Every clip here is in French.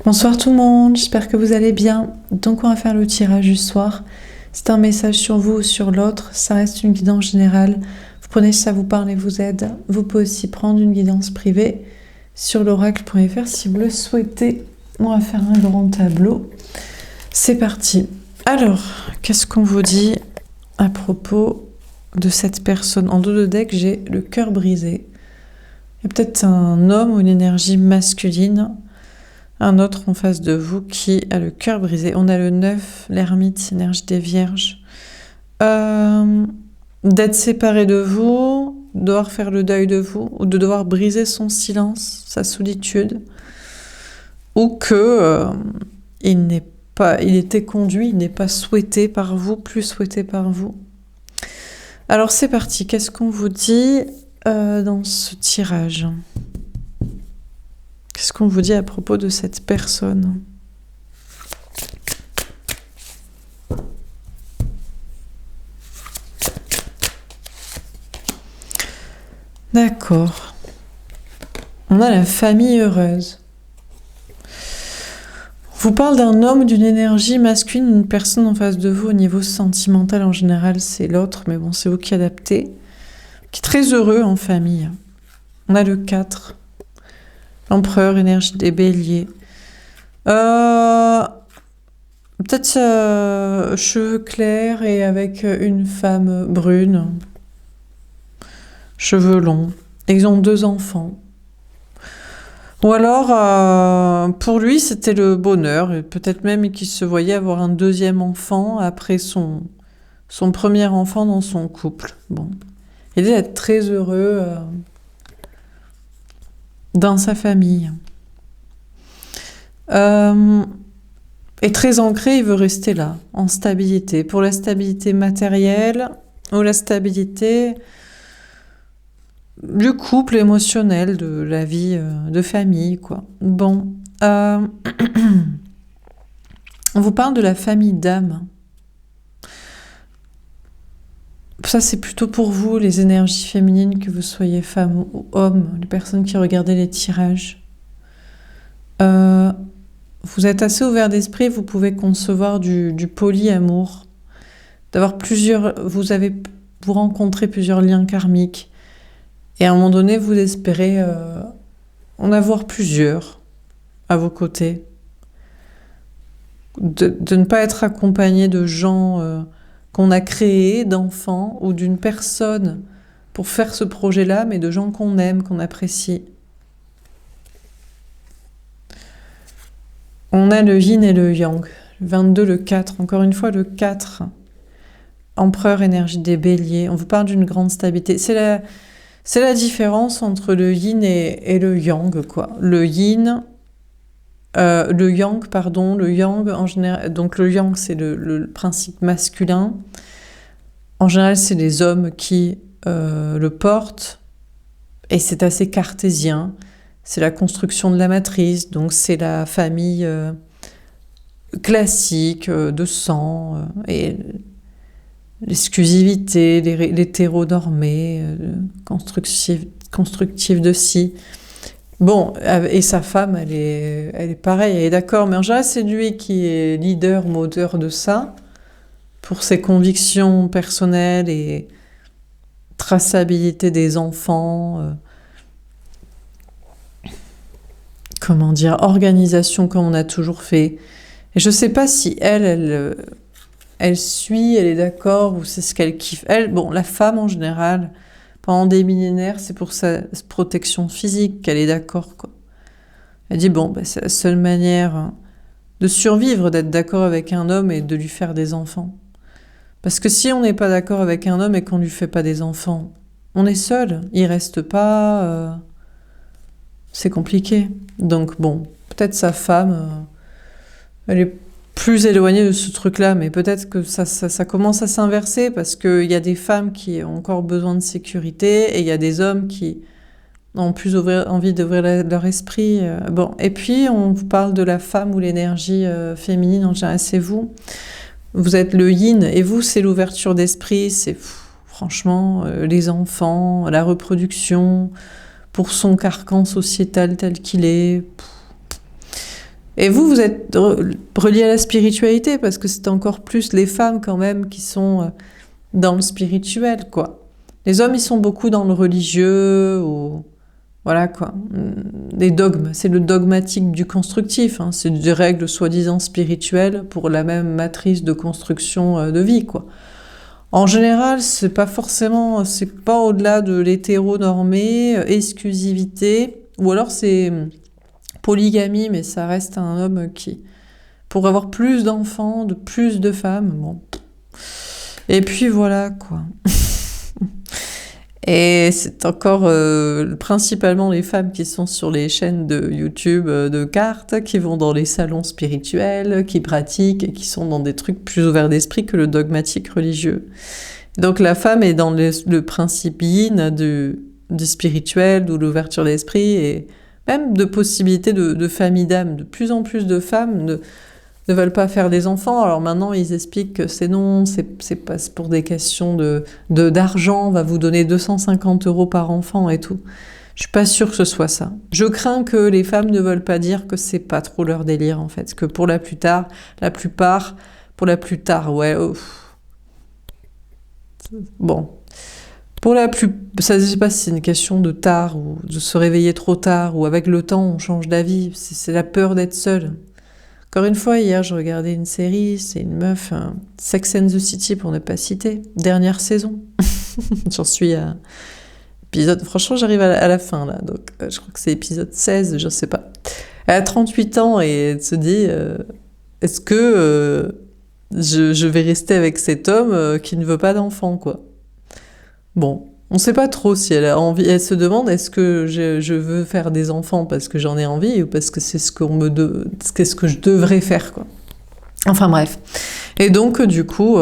Bonsoir tout le monde, j'espère que vous allez bien. Donc on va faire le tirage du soir. C'est un message sur vous ou sur l'autre, ça reste une guidance générale. Vous prenez si ça vous parle et vous aide. Vous pouvez aussi prendre une guidance privée sur l'oracle.fr si vous le souhaitez. On va faire un grand tableau. C'est parti. Alors, qu'est-ce qu'on vous dit à propos de cette personne? En dos de deck, j'ai le cœur brisé. Il y a peut-être un homme ou une énergie masculine, un autre en face de vous qui a le cœur brisé. On a le 9, l'ermite, énergie des vierges. D'être séparé de vous, de devoir faire le deuil de vous, ou de devoir briser son silence, sa solitude, ou que il était conduit, il n'est pas souhaité par vous, plus souhaité par vous. Alors c'est parti, qu'est-ce qu'on vous dit dans ce tirage ? Qu'est-ce qu'on vous dit à propos de cette personne ? D'accord. On a la famille heureuse. On vous parle d'un homme, d'une énergie masculine, une personne en face de vous au niveau sentimental en général, c'est l'autre, mais bon, c'est vous qui adaptez, qui est très heureux en famille. On a le 4. L'empereur, énergie des béliers. Peut-être cheveux clairs et avec une femme brune. Cheveux longs. Ils ont 2 enfants. Ou alors, pour lui, c'était le bonheur. Et peut-être même qu'il se voyait avoir un 2e enfant après son premier enfant dans son couple. Bon. Il est d'être très heureux dans sa famille. Et très ancré, il veut rester là, en stabilité. Pour la stabilité matérielle ou la stabilité du couple émotionnel, de la vie de famille, quoi. Bon. On vous parle de la famille d'âme. Ça, c'est plutôt pour vous, les énergies féminines, que vous soyez femme ou homme, les personnes qui regardaient les tirages. Vous êtes assez ouvert d'esprit, vous pouvez concevoir du polyamour, d'avoir vous rencontrez plusieurs liens karmiques, et à un moment donné, vous espérez en avoir plusieurs à vos côtés. De ne pas être accompagné de gens qu'on a créés, d'enfants, ou d'une personne pour faire ce projet-là, mais de gens qu'on aime, qu'on apprécie. On a le yin et le yang. Le 22, le 4. Encore une fois, le 4. Empereur, énergie des béliers. On vous parle d'une grande stabilité. C'est la différence entre le yin et le yang, quoi. Le yang, pardon. Le yang, en général. Donc, le yang, c'est le principe masculin. En général, c'est les hommes qui le portent. Et c'est assez cartésien. C'est la construction de la matrice, donc c'est la famille classique de sang et l'exclusivité, l'hétéronormé, constructif de si. Bon, et sa femme, elle est pareille, elle est d'accord, mais en général, c'est lui qui est leader, moteur de ça, pour ses convictions personnelles et traçabilité des enfants. Comment dire, organisation comme on a toujours fait. Et je sais pas si elle suit, elle est d'accord, ou c'est ce qu'elle kiffe. Elle, bon, la femme en général, pendant des millénaires, c'est pour sa protection physique qu'elle est d'accord, quoi. Elle dit, bon, c'est la seule manière de survivre, d'être d'accord avec un homme et de lui faire des enfants. Parce que si on n'est pas d'accord avec un homme et qu'on lui fait pas des enfants, on est seul, il reste pas... c'est compliqué. Donc bon, peut-être sa femme, elle est plus éloignée de ce truc-là, mais peut-être que ça commence à s'inverser parce qu'il y a des femmes qui ont encore besoin de sécurité et il y a des hommes qui ont plus envie d'ouvrir leur esprit. Bon, et puis on vous parle de la femme ou l'énergie féminine, en général c'est vous. Vous êtes le yin et vous c'est l'ouverture d'esprit, c'est franchement les enfants, la reproduction... pour son carcan sociétal tel qu'il est. Et vous êtes relié à la spiritualité, parce que c'est encore plus les femmes quand même qui sont dans le spirituel, quoi. Les hommes, ils sont beaucoup dans le religieux, ou... Voilà, quoi. Les dogmes, c'est le dogmatique du constructif, hein. C'est des règles soi-disant spirituelles pour la même matrice de construction de vie, quoi. En général, c'est pas forcément, c'est pas au-delà de l'hétéronormé, exclusivité, ou alors c'est polygamie, mais ça reste un homme qui, pour avoir plus d'enfants, de plus de femmes, bon. Et puis voilà, quoi. Et c'est encore principalement les femmes qui sont sur les chaînes de YouTube de cartes, qui vont dans les salons spirituels, qui pratiquent et qui sont dans des trucs plus ouverts d'esprit que le dogmatique religieux. Donc la femme est dans le principe yin du spirituel, de l'ouverture d'esprit et même de possibilités de famille d'âme. De plus en plus de femmes ne veulent pas faire des enfants. Alors maintenant, ils expliquent que c'est non, c'est pas pour des questions d'argent, on va vous donner 250 € par enfant et tout. Je suis pas sûre que ce soit ça. Je crains que les femmes ne veulent pas dire que c'est pas trop leur délire, en fait. Que pour la plupart, ouais, bon. Ça, je sais pas si c'est une question de tard, ou de se réveiller trop tard, ou avec le temps, on change d'avis. C'est la peur d'être seule. Encore une fois, hier, je regardais une série, c'est une meuf, Sex and the City pour ne pas citer, dernière saison. J'en suis à épisode... Franchement, j'arrive à la fin, là, donc je crois que c'est épisode 16, je sais pas. Elle a 38 ans et elle se dit, est-ce que je vais rester avec cet homme qui ne veut pas d'enfant, quoi. Bon, on sait pas trop si elle a envie. Elle se demande, est-ce que je veux faire des enfants parce que j'en ai envie ou parce que c'est ce que je devrais faire, quoi. Enfin bref. Et donc, du coup,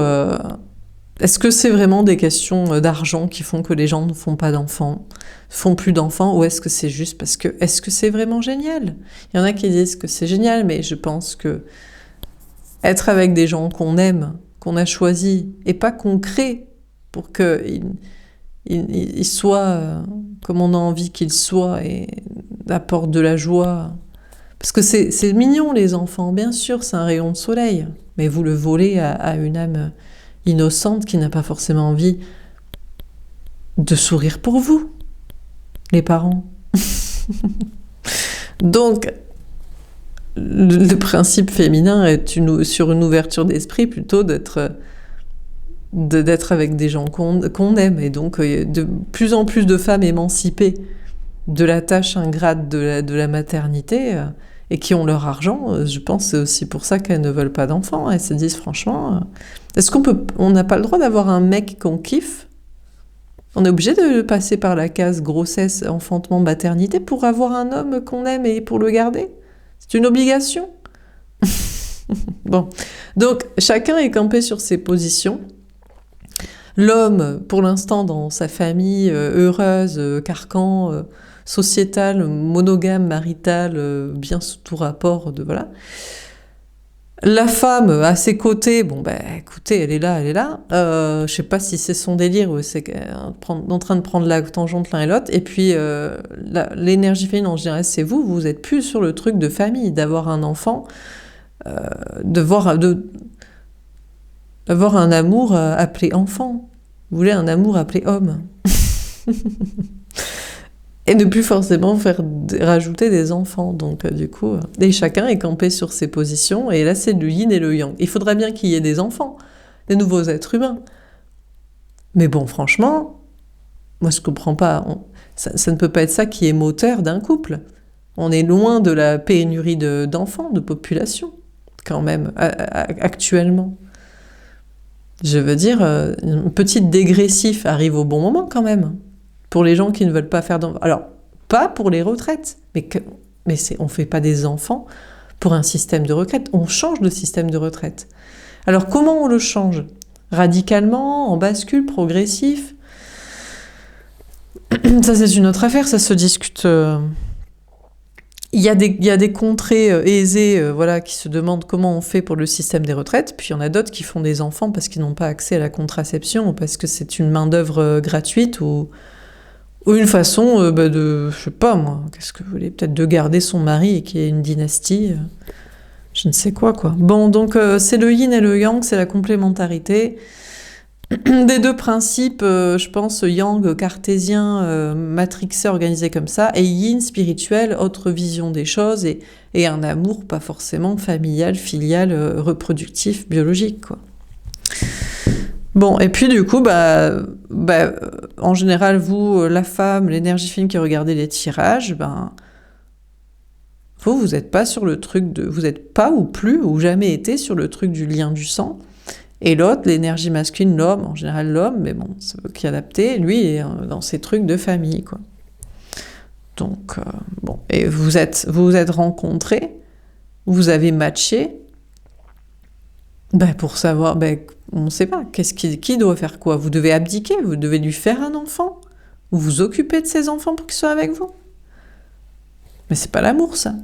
est-ce que c'est vraiment des questions d'argent qui font que les gens ne font pas d'enfants, font plus d'enfants, ou est-ce que c'est juste parce que, est-ce que c'est vraiment génial? Il y en a qui disent que c'est génial, mais je pense que être avec des gens qu'on aime, qu'on a choisis, et pas qu'on crée pour qu'ils soient comme on a envie qu'ils soient et apportent de la joie. Parce que c'est mignon, les enfants, bien sûr, c'est un rayon de soleil, mais vous le volez à une âme innocente qui n'a pas forcément envie de sourire pour vous, les parents. Donc, le principe féminin est sur une ouverture d'esprit plutôt d'être avec des gens qu'on aime, et donc de plus en plus de femmes émancipées de la tâche ingrate de la maternité et qui ont leur argent. Je pense que c'est aussi pour ça qu'elles ne veulent pas d'enfants. Elles se disent franchement, est-ce on n'a pas le droit d'avoir un mec qu'on kiffe? On est obligé de passer par la case grossesse, enfantement, maternité pour avoir un homme qu'on aime et pour le garder? C'est une obligation. Bon, donc chacun est campé sur ses positions. L'homme, pour l'instant, dans sa famille heureuse, carcan, sociétale, monogame, maritale, bien sous tout rapport, voilà. La femme, à ses côtés, bon, écoutez, elle est là. Je sais pas si c'est son délire ou c'est en train de prendre la tangente l'un et l'autre. Et puis, l'énergie féminine, en général, c'est vous êtes plus sur le truc de famille, d'avoir un enfant, d'avoir un amour appelé enfant. Vous voulez un amour appelé homme. Et ne plus forcément rajouter des enfants. Donc, du coup, et chacun est campé sur ses positions. Et là, c'est le yin et le yang. Il faudrait bien qu'il y ait des enfants, des nouveaux êtres humains. Mais bon, franchement, moi, je comprends pas. Ça ne peut pas être ça qui est moteur d'un couple. On est loin de la pénurie d'enfants, de population, quand même, actuellement. Je veux dire, une petite dégressif arrive au bon moment quand même, pour les gens qui ne veulent pas faire d'enfants. Alors, pas pour les retraites, mais on ne fait pas des enfants pour un système de retraite, on change de système de retraite. Alors comment on le change? Radicalement, en bascule, progressif? Ça c'est une autre affaire, ça se discute... Il y a des contrées aisées voilà, qui se demandent comment on fait pour le système des retraites, puis il y en a d'autres qui font des enfants parce qu'ils n'ont pas accès à la contraception, ou parce que c'est une main-d'œuvre gratuite, ou une façon je sais pas moi, qu'est-ce que vous voulez, peut-être de garder son mari et qu'il y ait une dynastie. je ne sais quoi, quoi. Bon, donc c'est le yin et le yang, c'est la complémentarité des deux principes, je pense, yang cartésien, matrixé, organisé comme ça, et yin spirituel, autre vision des choses, et un amour pas forcément familial, filial, reproductif, biologique, quoi. Bon, et puis du coup, en général, vous, la femme, l'énergie féminine qui regardez les tirages, vous n'êtes pas sur le truc de... Vous n'êtes pas ou plus, ou jamais été sur le truc du lien du sang. Et l'autre, l'énergie masculine, l'homme, en général l'homme, mais bon, c'est eux qui adapté, lui est dans ces trucs de famille, quoi. Donc, bon, et vous vous êtes rencontrés, vous avez matché, pour savoir, on ne sait pas, qui doit faire quoi? Vous devez abdiquer, vous devez lui faire un enfant, vous vous occupez de ses enfants pour qu'ils soient avec vous. Mais c'est pas l'amour, ça.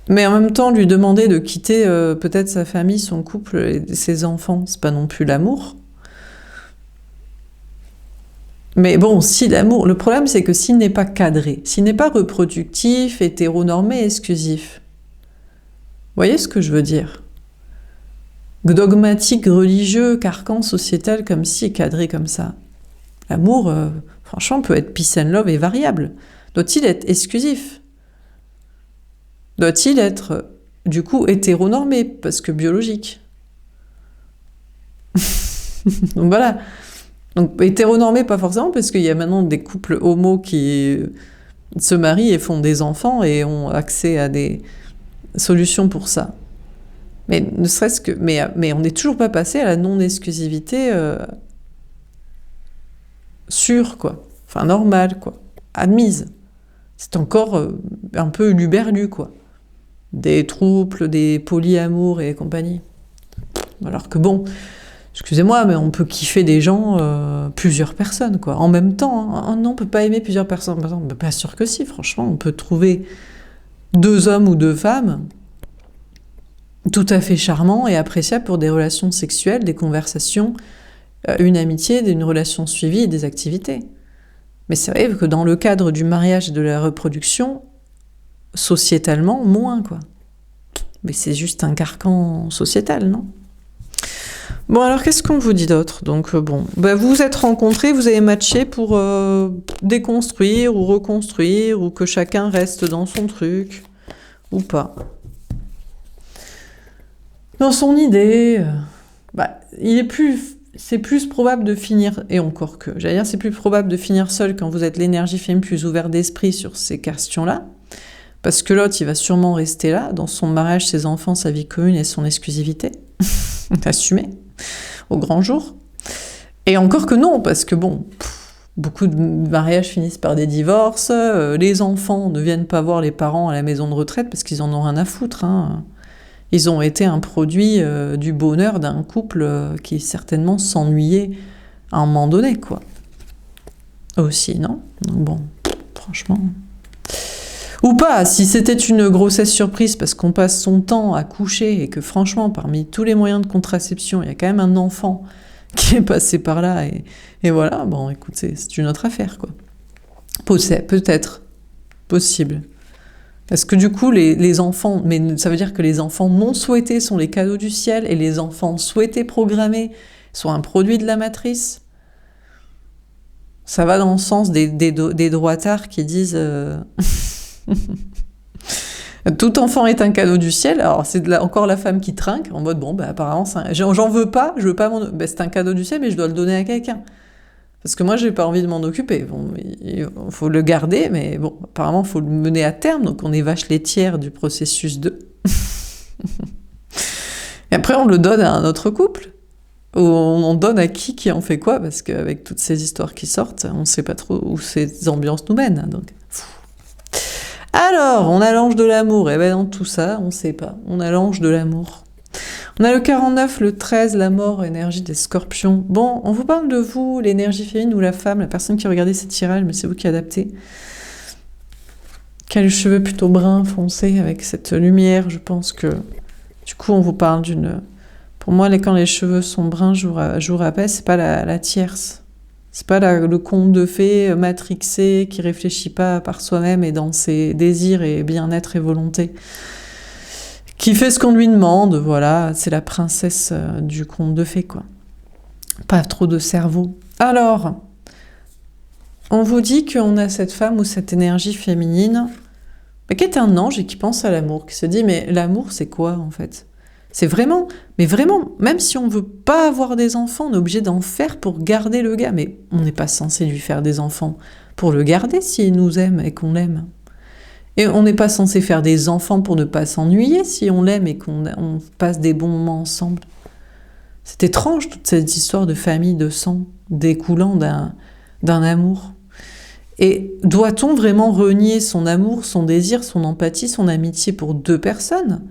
Mais en même temps, lui demander de quitter peut-être sa famille, son couple et ses enfants, c'est pas non plus l'amour. Mais bon, si l'amour... Le problème, c'est que s'il n'est pas cadré, s'il n'est pas reproductif, hétéronormé, exclusif, vous voyez ce que je veux dire? Dogmatique, religieux, carcan sociétal, comme si, cadré comme ça. L'amour, franchement, peut être peace and love et variable. Doit-il être exclusif? Doit-il être, du coup, hétéronormé, parce que biologique? Donc voilà. Donc hétéronormé, pas forcément, parce qu'il y a maintenant des couples homo qui se marient et font des enfants et ont accès à des solutions pour ça. Mais ne serait-ce que... Mais on n'est toujours pas passé à la non-exclusivité sûre, quoi. Enfin, normale, quoi. Admise. C'est encore un peu luberlu, quoi. Des trouples, des polyamours et compagnie. Alors que bon, excusez-moi, mais on peut kiffer des gens, plusieurs personnes, quoi, en même temps. Hein. Non, on peut pas aimer plusieurs personnes. Bien sûr que si, franchement, on peut trouver 2 hommes ou 2 femmes tout à fait charmants et appréciables pour des relations sexuelles, des conversations, une amitié, une relation suivie et des activités. Mais c'est vrai que dans le cadre du mariage et de la reproduction, sociétalement, moins, quoi. Mais c'est juste un carcan sociétal, non? Bon, alors, qu'est-ce qu'on vous dit d'autre? Donc, bon, vous vous êtes rencontrés, vous avez matché pour déconstruire ou reconstruire, ou que chacun reste dans son truc, ou pas. Dans son idée, c'est plus probable de finir, et encore que, j'allais dire, c'est plus probable de finir seul quand vous êtes l'énergie féminine plus ouverte d'esprit sur ces questions-là, parce que l'autre, il va sûrement rester là, dans son mariage, ses enfants, sa vie commune et son exclusivité, assumé, au grand jour. Et encore que non, parce que bon, beaucoup de mariages finissent par des divorces, les enfants ne viennent pas voir les parents à la maison de retraite parce qu'ils en ont rien à foutre, hein. Ils ont été un produit du bonheur d'un couple qui certainement s'ennuyait à un moment donné, quoi. Aussi, non? Donc bon, franchement... Ou pas, si c'était une grossesse surprise parce qu'on passe son temps à coucher et que franchement, parmi tous les moyens de contraception, il y a quand même un enfant qui est passé par là et voilà, bon, écoute, c'est une autre affaire, quoi. Peut-être, possible. Parce que du coup, les enfants, mais ça veut dire que les enfants non souhaités sont les cadeaux du ciel et les enfants souhaités programmés sont un produit de la matrice. Ça va dans le sens des droitards qui disent tout enfant est un cadeau du ciel. Alors c'est encore la femme qui trinque en mode bon, apparemment j'en veux pas, je veux pas c'est un cadeau du ciel, mais je dois le donner à quelqu'un. Parce que moi, j'ai pas envie de m'en occuper. Bon, il faut le garder, mais bon, apparemment, il faut le mener à terme. Donc, on est vache laitière du processus 2. Et après, on le donne à un autre couple. Ou on donne à qui en fait quoi. Parce qu'avec toutes ces histoires qui sortent, on ne sait pas trop où ces ambiances nous mènent. Donc, alors, on a l'ange de l'amour. Et dans tout ça, on ne sait pas. On a l'ange de l'amour. On a le 49, le 13, la mort, énergie des scorpions. Bon, on vous parle de vous, l'énergie féminine ou la femme, la personne qui regardait ces tirages, mais c'est vous qui adaptez. Qui a les cheveux plutôt bruns, foncés, avec cette lumière, je pense que... Du coup, on vous parle d'une... Pour moi, quand les cheveux sont bruns, jour après, c'est pas la tierce. C'est pas le conte de fées matrixé qui réfléchit pas par soi-même et dans ses désirs et bien-être et volonté. qui fait ce qu'on lui demande, voilà, c'est la princesse du conte de fées, quoi. Pas trop de cerveau. Alors, on vous dit qu'on a cette femme ou cette énergie féminine, mais qui est un ange et qui pense à l'amour, qui se dit, mais l'amour, c'est quoi, en fait? C'est vraiment, mais vraiment, même si on veut pas avoir des enfants, on est obligé d'en faire pour garder le gars, mais on n'est pas censé lui faire des enfants pour le garder s'il nous aime et qu'on l'aime. Et on n'est pas censé faire des enfants pour ne pas s'ennuyer si on l'aime et qu'on passe des bons moments ensemble. C'est étrange toute cette histoire de famille, de sang, découlant d'un amour. Et doit-on vraiment renier son amour, son désir, son empathie, son amitié pour deux personnes?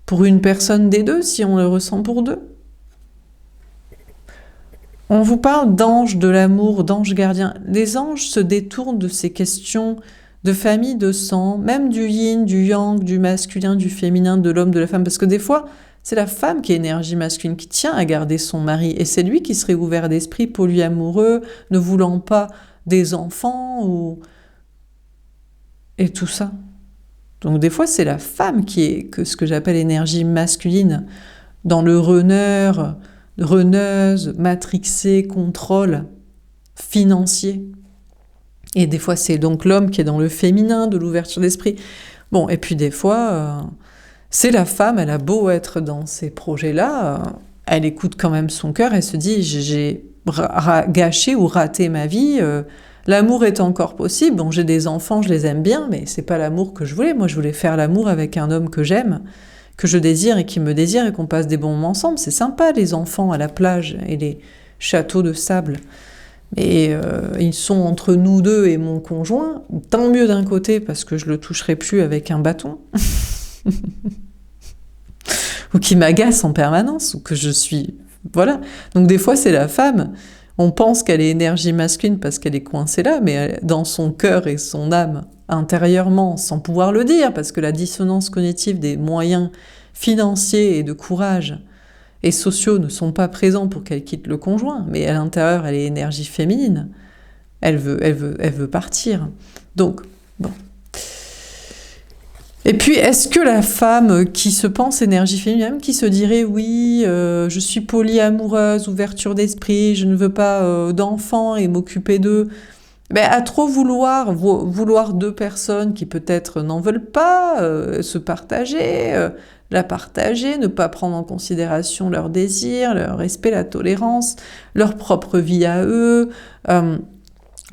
Pour une personne des deux, si on le ressent pour deux? On vous parle d'anges, de l'amour, d'anges gardiens. Les anges se détournent de ces questions de famille, de sang, même du yin, du yang, du masculin, du féminin, de l'homme, de la femme, parce que des fois, c'est la femme qui est énergie masculine, qui tient à garder son mari, et c'est lui qui serait ouvert d'esprit, polyamoureux, ne voulant pas des enfants, et tout ça. Donc des fois, c'est la femme qui est ce que j'appelle énergie masculine, dans le runneuse, matrixé, contrôle financier. Et des fois, c'est donc l'homme qui est dans le féminin, de l'ouverture d'esprit. Bon, et puis des fois, c'est la femme, elle a beau être dans ces projets-là, elle écoute quand même son cœur, elle se dit, j'ai gâché ou raté ma vie, l'amour est encore possible, bon, j'ai des enfants, je les aime bien, mais c'est pas l'amour que je voulais. Moi, je voulais faire l'amour avec un homme que j'aime, que je désire et qui me désire et qu'on passe des bons moments ensemble. C'est sympa, les enfants à la plage et les châteaux de sable. Mais ils sont entre nous deux et mon conjoint, tant mieux d'un côté parce que je le toucherai plus avec un bâton, ou qui m'agace en permanence, ou que je suis... Voilà. Donc des fois, c'est la femme. On pense qu'elle est énergie masculine parce qu'elle est coincée là, mais dans son cœur et son âme, intérieurement, sans pouvoir le dire, parce que la dissonance cognitive des moyens financiers et de courage et sociaux ne sont pas présents pour qu'elle quitte le conjoint, mais à l'intérieur, elle est énergie féminine. Elle veut partir. Donc, bon. Et puis, est-ce que la femme qui se pense énergie féminine, qui se dirait, oui, je suis polyamoureuse, ouverture d'esprit, je ne veux pas d'enfants et m'occuper d'eux, ben, à trop vouloir deux personnes qui peut-être n'en veulent pas, se partager, la partager, ne pas prendre en considération leurs désirs, leur respect, la tolérance, leur propre vie à eux,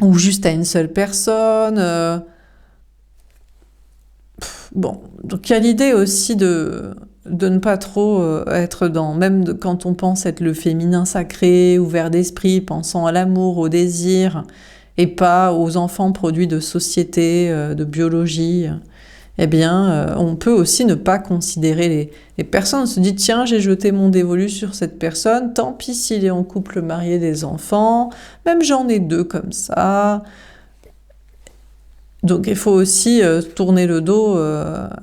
ou juste à une seule personne. Bon, donc il y a l'idée aussi de ne pas trop être dans, même quand on pense être le féminin sacré, ouvert d'esprit, pensant à l'amour, au désir, et pas aux enfants produits de société, de biologie, eh bien, on peut aussi ne pas considérer les personnes. On se dit, tiens, j'ai jeté mon dévolu sur cette personne, tant pis s'il est en couple marié des enfants, même j'en ai deux comme ça. Donc il faut aussi tourner le dos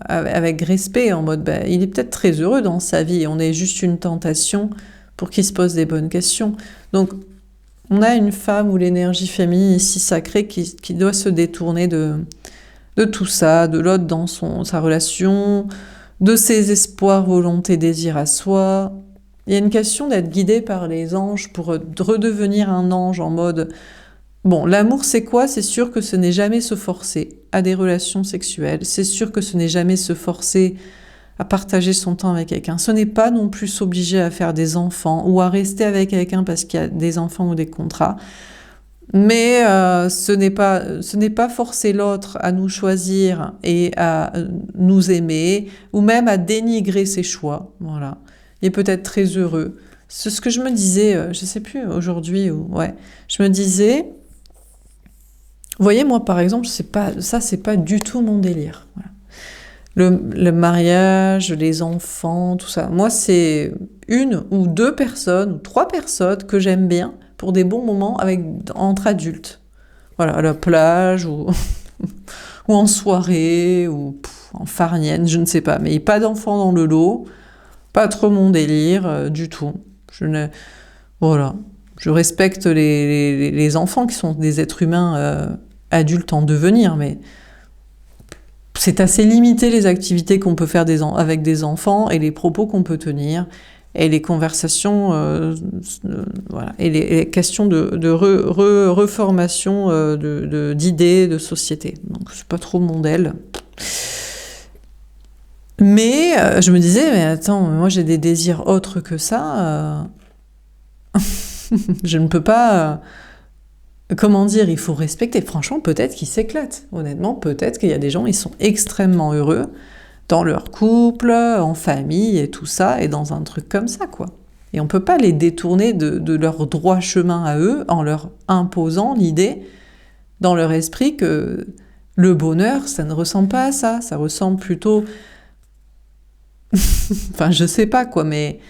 avec respect, en mode, ben, il est peut-être très heureux dans sa vie, on est juste une tentation pour qu'il se pose des bonnes questions. Donc, on a une femme ou l'énergie féminine ici sacrée qui doit se détourner de tout ça, de l'autre dans sa relation, de ses espoirs, volontés, désirs à soi. Il y a une question d'être guidé par les anges pour redevenir un ange en mode... Bon, l'amour c'est quoi? C'est sûr que ce n'est jamais se forcer à des relations sexuelles, c'est sûr que ce n'est jamais se forcer à partager son temps avec quelqu'un. Ce n'est pas non plus s'obliger à faire des enfants ou à rester avec quelqu'un parce qu'il y a des enfants ou des contrats. Mais ce n'est pas forcer l'autre à nous choisir et à nous aimer ou même à dénigrer ses choix. Voilà. Il est peut-être très heureux. C'est ce que je me disais, je sais plus aujourd'hui, ouais. Je me disais, vous voyez, moi par exemple, c'est pas du tout mon délire. Voilà. Le mariage, les enfants, tout ça. Moi, c'est une ou deux personnes, ou trois personnes que j'aime bien pour des bons moments entre adultes. Voilà, à la plage, ou en soirée, ou en farnienne, je ne sais pas. Mais pas d'enfants dans le lot, pas trop mon délire, du tout. Voilà. Je respecte les enfants qui sont des êtres humains adultes en devenir, mais c'est assez limité les activités qu'on peut faire avec des enfants et les propos qu'on peut tenir et les conversations, voilà, et les questions de reformation d'idées, de société. Donc c'est pas trop mon aile. Mais je me disais, mais attends, moi j'ai des désirs autres que ça. Je ne peux pas... comment dire, il faut respecter. Franchement, peut-être qu'ils s'éclatent. Honnêtement, peut-être qu'il y a des gens, ils sont extrêmement heureux dans leur couple, en famille et tout ça, et dans un truc comme ça, quoi. Et on peut pas les détourner de leur droit chemin à eux en leur imposant l'idée dans leur esprit que le bonheur, ça ne ressemble pas à ça. Ça ressemble plutôt... enfin, je sais pas, quoi, mais...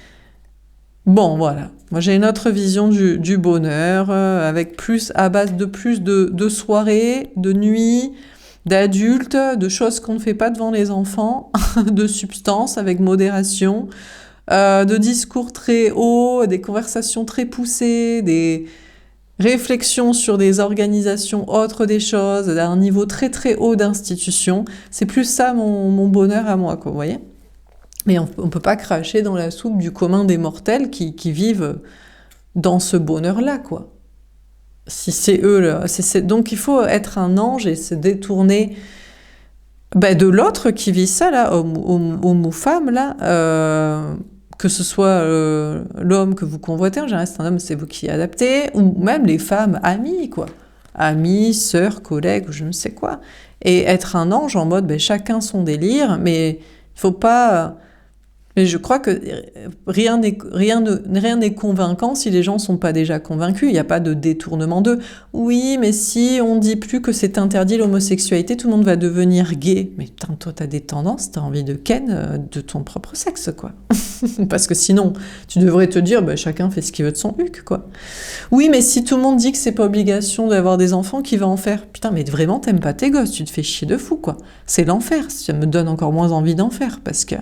bon, voilà. Moi, j'ai une autre vision du bonheur, avec à base de plus de soirées, de nuits, d'adultes, de choses qu'on ne fait pas devant les enfants, de substances avec modération, de discours très hauts, des conversations très poussées, des réflexions sur des organisations autres des choses, à un niveau très très haut d'institution. C'est plus ça mon bonheur à moi, quoi, vous voyez ? Mais on ne peut pas cracher dans la soupe du commun des mortels qui vivent dans ce bonheur-là, quoi. Si c'est eux, là, donc il faut être un ange et se détourner de l'autre qui vit ça, là, homme ou femme, là, que ce soit l'homme que vous convoitez, en général c'est un homme, c'est vous qui adaptez, ou même les femmes amies, quoi. Amies, sœurs, collègues, ou je ne sais quoi. Et être un ange en mode, chacun son délire, mais il faut pas... mais je crois que rien n'est convaincant si les gens ne sont pas déjà convaincus. Il n'y a pas de détournement d'eux. Oui, mais si on ne dit plus que c'est interdit l'homosexualité, tout le monde va devenir gay. Mais putain, toi, tu as des tendances, tu as envie de ken de ton propre sexe, quoi. Parce que sinon, tu devrais te dire, chacun fait ce qu'il veut de son huc, quoi. Oui, mais si tout le monde dit que c'est pas obligation d'avoir des enfants, qui va en faire? Putain, mais vraiment, t'aimes pas tes gosses, tu te fais chier de fou, quoi. C'est l'enfer. Ça me donne encore moins envie d'en faire, parce que...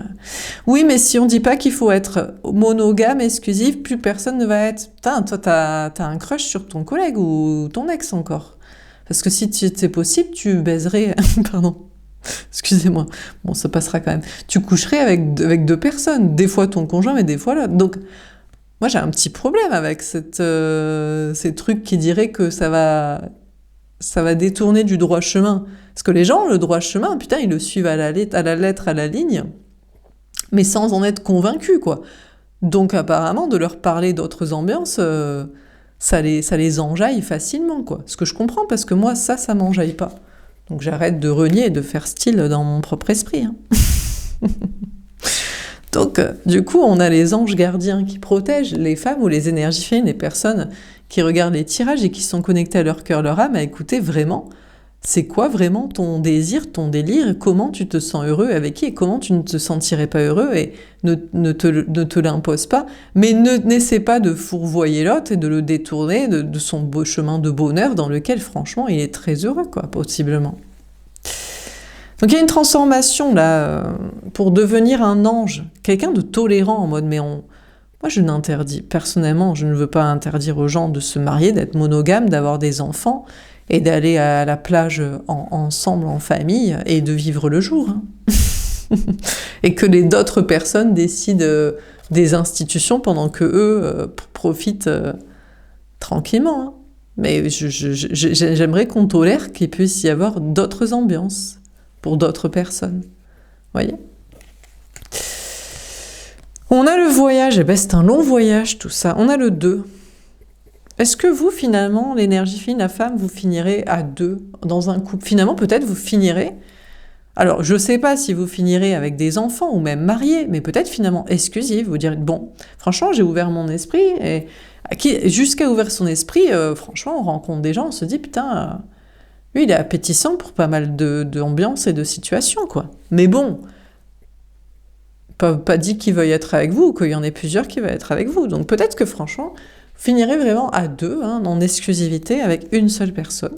oui, mais si on dit pas qu'il faut être monogame, exclusif, plus personne ne va être... putain, toi, t'as un crush sur ton collègue ou ton ex encore. Parce que si c'était possible, tu baiserais... pardon. Excusez-moi. Bon, ça passera quand même. Tu coucherais avec deux personnes. Des fois ton conjoint, mais des fois l'autre. Donc, moi, j'ai un petit problème avec ces trucs qui diraient que ça va détourner du droit chemin. Parce que les gens, le droit chemin, putain, ils le suivent à la lettre, à la ligne, mais sans en être convaincus, quoi. Donc, apparemment, de leur parler d'autres ambiances, ça les enjaille facilement, quoi. Ce que je comprends, parce que moi, ça m'enjaille pas. Donc j'arrête de renier et de faire style dans mon propre esprit. Hein. Donc, du coup, on a les anges gardiens qui protègent les femmes ou les énergies féminines, les personnes qui regardent les tirages et qui sont connectées à leur cœur, leur âme, à écouter vraiment, c'est quoi vraiment ton désir, ton délire, et comment tu te sens heureux avec qui, et comment tu ne te sentirais pas heureux, et ne te l'impose pas, mais n'essaie pas de fourvoyer l'autre et de le détourner de son beau chemin de bonheur dans lequel, franchement, il est très heureux, quoi, possiblement. Donc il y a une transformation, là, pour devenir un ange, quelqu'un de tolérant, en mode, moi je n'interdis, personnellement, je ne veux pas interdire aux gens de se marier, d'être monogame, d'avoir des enfants, et d'aller à la plage ensemble, en famille, et de vivre le jour. Hein. Et que d'autres personnes décident des institutions pendant que eux profitent tranquillement. Hein. Mais j'aimerais qu'on tolère qu'il puisse y avoir d'autres ambiances pour d'autres personnes. Voyez ? On a le voyage, c'est un long voyage tout ça. On a le 2. Est-ce que vous, finalement, l'énergie féminine, la femme, vous finirez à 2 dans un couple? Finalement, peut-être vous finirez... alors, je ne sais pas si vous finirez avec des enfants ou même mariés, mais peut-être finalement exclusif. Vous direz, bon, franchement, j'ai ouvert mon esprit, et jusqu'à ouvrir son esprit, franchement, on rencontre des gens, on se dit, putain, lui, il est appétissant pour pas mal d'ambiance et de situations, quoi. Mais bon, pas dit qu'il veuille être avec vous, ou qu'il y en ait plusieurs qui veulent être avec vous. Donc peut-être que, franchement... finirez vraiment à 2, en exclusivité, avec une seule personne.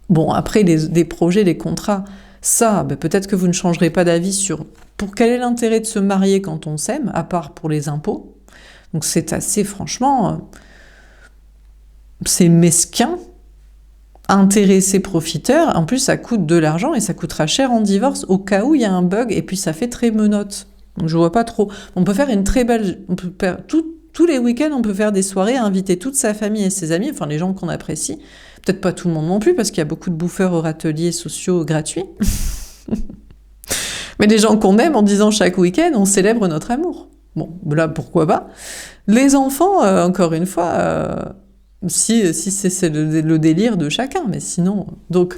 Bon, après, des projets, des contrats, ça, peut-être que vous ne changerez pas d'avis sur pour quel est l'intérêt de se marier quand on s'aime, à part pour les impôts. Donc c'est assez, franchement, c'est mesquin intéressé profiteur, en plus ça coûte de l'argent et ça coûtera cher en divorce au cas où il y a un bug et puis ça fait très menottes. Donc je vois pas trop. On peut faire une très belle... On peut faire tous les week-ends, on peut faire des soirées, inviter toute sa famille et ses amis, enfin les gens qu'on apprécie. Peut-être pas tout le monde non plus, parce qu'il y a beaucoup de bouffeurs aux râteliers sociaux gratuits. Mais les gens qu'on aime en disant chaque week-end, on célèbre notre amour. Bon, là, pourquoi pas. Les enfants, encore une fois, si c'est le délire de chacun, mais sinon... Donc,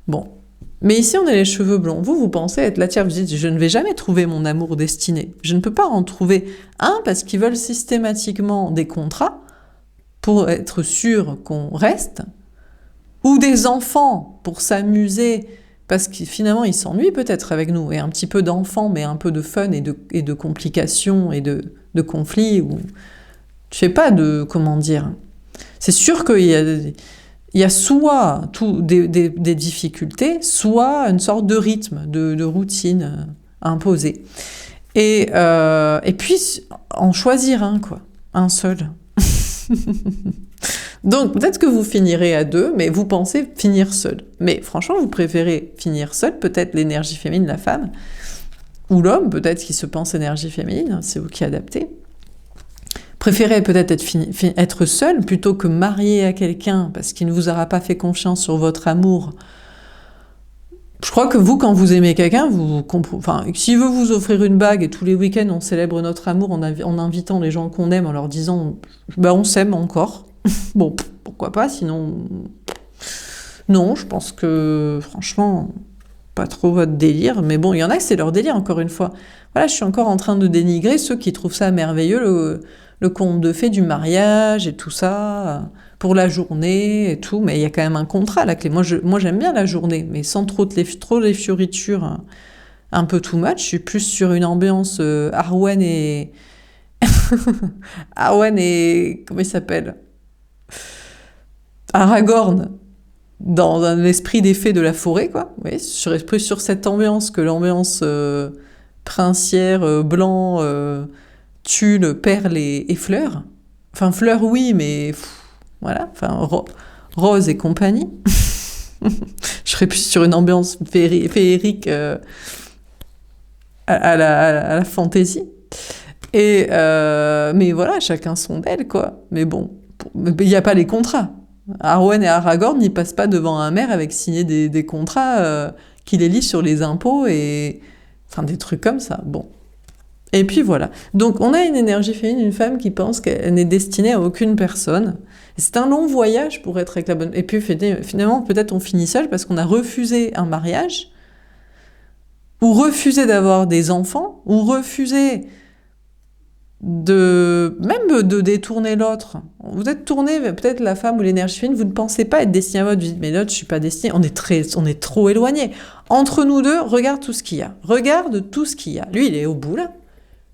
bon. Mais ici, on a les cheveux blonds. Vous pensez être la tiers. Vous dites, je ne vais jamais trouver mon amour destiné. Je ne peux pas en trouver un parce qu'ils veulent systématiquement des contrats pour être sûr qu'on reste, ou des enfants pour s'amuser parce que finalement, ils s'ennuient peut-être avec nous. Et un petit peu d'enfants, mais un peu de fun et de complications et de conflits. Ou je sais pas comment dire. C'est sûr qu'il y a soit des difficultés, soit une sorte de rythme, de routine imposée. Et puis, en choisir un, quoi. Un seul. Donc, peut-être que vous finirez à deux, mais vous pensez finir seul. Mais franchement, vous préférez finir seul, peut-être l'énergie féminine, la femme, ou l'homme, peut-être qui se pense énergie féminine, c'est vous qui adaptez. Préférez peut-être être seul plutôt que marié à quelqu'un parce qu'il ne vous aura pas fait confiance sur votre amour. Je crois que vous, quand vous aimez quelqu'un, s'il veut vous offrir une bague et tous les week-ends on célèbre notre amour en invitant les gens qu'on aime, en leur disant on s'aime encore. Bon, pourquoi pas, sinon... Non, je pense que, franchement, pas trop votre délire. Mais bon, il y en a que c'est leur délire, encore une fois. Voilà, je suis encore en train de dénigrer ceux qui trouvent ça merveilleux, le conte de fées du mariage et tout ça, pour la journée et tout. Mais il y a quand même un contrat à la clé. Moi, j'aime bien la journée, mais sans trop les fioritures, un peu too much. Je suis plus sur une ambiance Arwen et... Arwen et... Comment il s'appelle ? Aragorn, dans l'esprit des fées de la forêt, quoi. Oui, je serais plus sur cette ambiance que l'ambiance princière, blanc, tulle, perles et fleurs. Enfin, fleurs, oui, mais voilà. Enfin, rose et compagnie. Je serais plus sur une ambiance féerique à la fantaisie. Mais voilà, chacun son d'elle, quoi. Mais bon, il n'y a pas les contrats. Arwen et Aragorn n'y passent pas devant un maire avec signé des contrats qui les lit sur les impôts et... Enfin, des trucs comme ça, bon. Et puis voilà. Donc, on a une énergie féminine, une femme qui pense qu'elle n'est destinée à aucune personne. C'est un long voyage pour être avec la bonne... Et puis, finalement, peut-être on finit seul parce qu'on a refusé un mariage, ou refusé d'avoir des enfants, ou refusé... même de détourner l'autre. Vous êtes tourné vers peut-être la femme ou l'énergie féminine, vous ne pensez pas être destiné à votre vie. Mais l'autre, je suis pas destinée. On est trop éloignés. Entre nous deux, regarde tout ce qu'il y a. Regarde tout ce qu'il y a. Lui, il est au bout, là.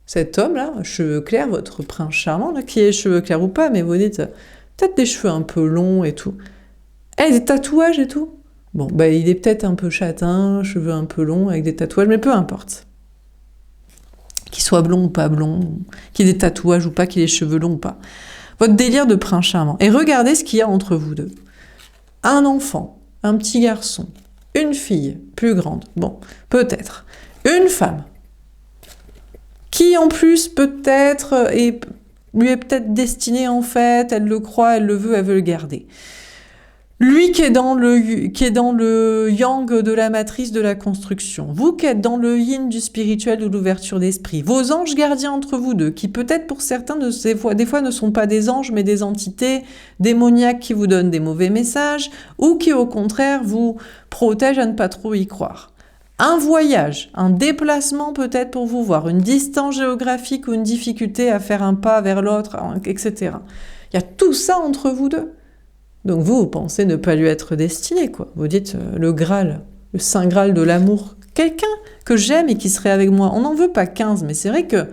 Cet homme-là, cheveux clairs, votre prince charmant, là, qui est cheveux clairs ou pas, mais vous dites, peut-être des cheveux un peu longs et tout. Des tatouages et tout. Bon, il est peut-être un peu châtain, cheveux un peu longs, avec des tatouages, mais peu importe. Qu'il soit blond ou pas blond, qu'il ait des tatouages ou pas, qu'il ait les cheveux longs ou pas. Votre délire de prince charmant. Et regardez ce qu'il y a entre vous deux. Un enfant, un petit garçon, une fille plus grande, bon, peut-être, une femme, qui en plus peut-être lui est peut-être destinée en fait, elle le croit, elle le veut, elle veut le garder. Lui qui est dans le yang de la matrice de la construction. Vous qui êtes dans le yin du spirituel, de l'ouverture d'esprit. Vos anges gardiens entre vous deux, qui peut-être pour certains, des fois ne sont pas des anges, mais des entités démoniaques qui vous donnent des mauvais messages, ou qui au contraire vous protègent à ne pas trop y croire. Un voyage, un déplacement peut-être pour vous voir, une distance géographique ou une difficulté à faire un pas vers l'autre, etc. Il y a tout ça entre vous deux. Donc vous pensez ne pas lui être destiné, quoi. Vous dites le Graal, le Saint Graal de l'amour. Quelqu'un que j'aime et qui serait avec moi. On n'en veut pas 15, mais c'est vrai que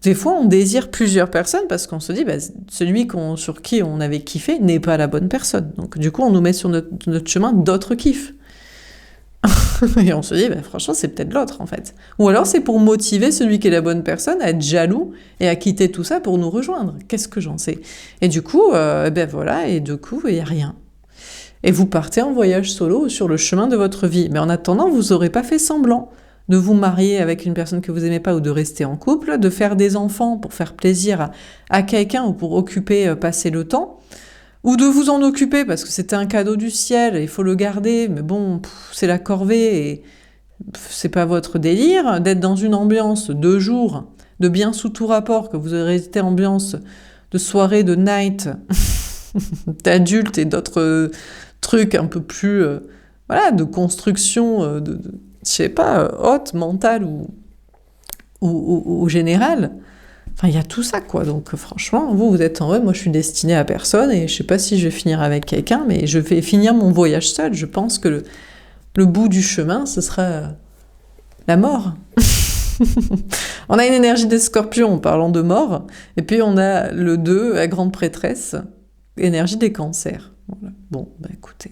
des fois on désire plusieurs personnes parce qu'on se dit celui sur qui on avait kiffé n'est pas la bonne personne. Donc du coup on nous met sur notre chemin d'autres kiffs. Et on se dit, franchement, c'est peut-être l'autre, en fait. Ou alors, c'est pour motiver celui qui est la bonne personne à être jaloux et à quitter tout ça pour nous rejoindre. Qu'est-ce que j'en sais ? Et du coup, voilà, et du coup, il n'y a rien. et vous partez en voyage solo sur le chemin de votre vie. Mais en attendant, vous n'aurez pas fait semblant de vous marier avec une personne que vous aimez pas ou de rester en couple, de faire des enfants pour faire plaisir à quelqu'un ou pour passer le temps, ou de vous en occuper parce que c'était un cadeau du ciel, il faut le garder, mais bon, c'est la corvée et c'est pas votre délire, d'être dans une ambiance de jour, de bien sous tout rapport, que vous aurez été ambiance de soirée, de night, d'adultes et d'autres trucs un peu plus, voilà, de construction, je sais pas, haute, mentale ou générale. Enfin, il y a tout ça, quoi. Donc, franchement, vous êtes en vrai, moi, je suis destinée à personne et je sais pas si je vais finir avec quelqu'un, mais je vais finir mon voyage seul. Je pense que le bout du chemin, ce sera la mort. On a une énergie des scorpions en parlant de mort, et puis on a le 2, la grande prêtresse, énergie des cancers. Voilà. Bon, bah écoutez.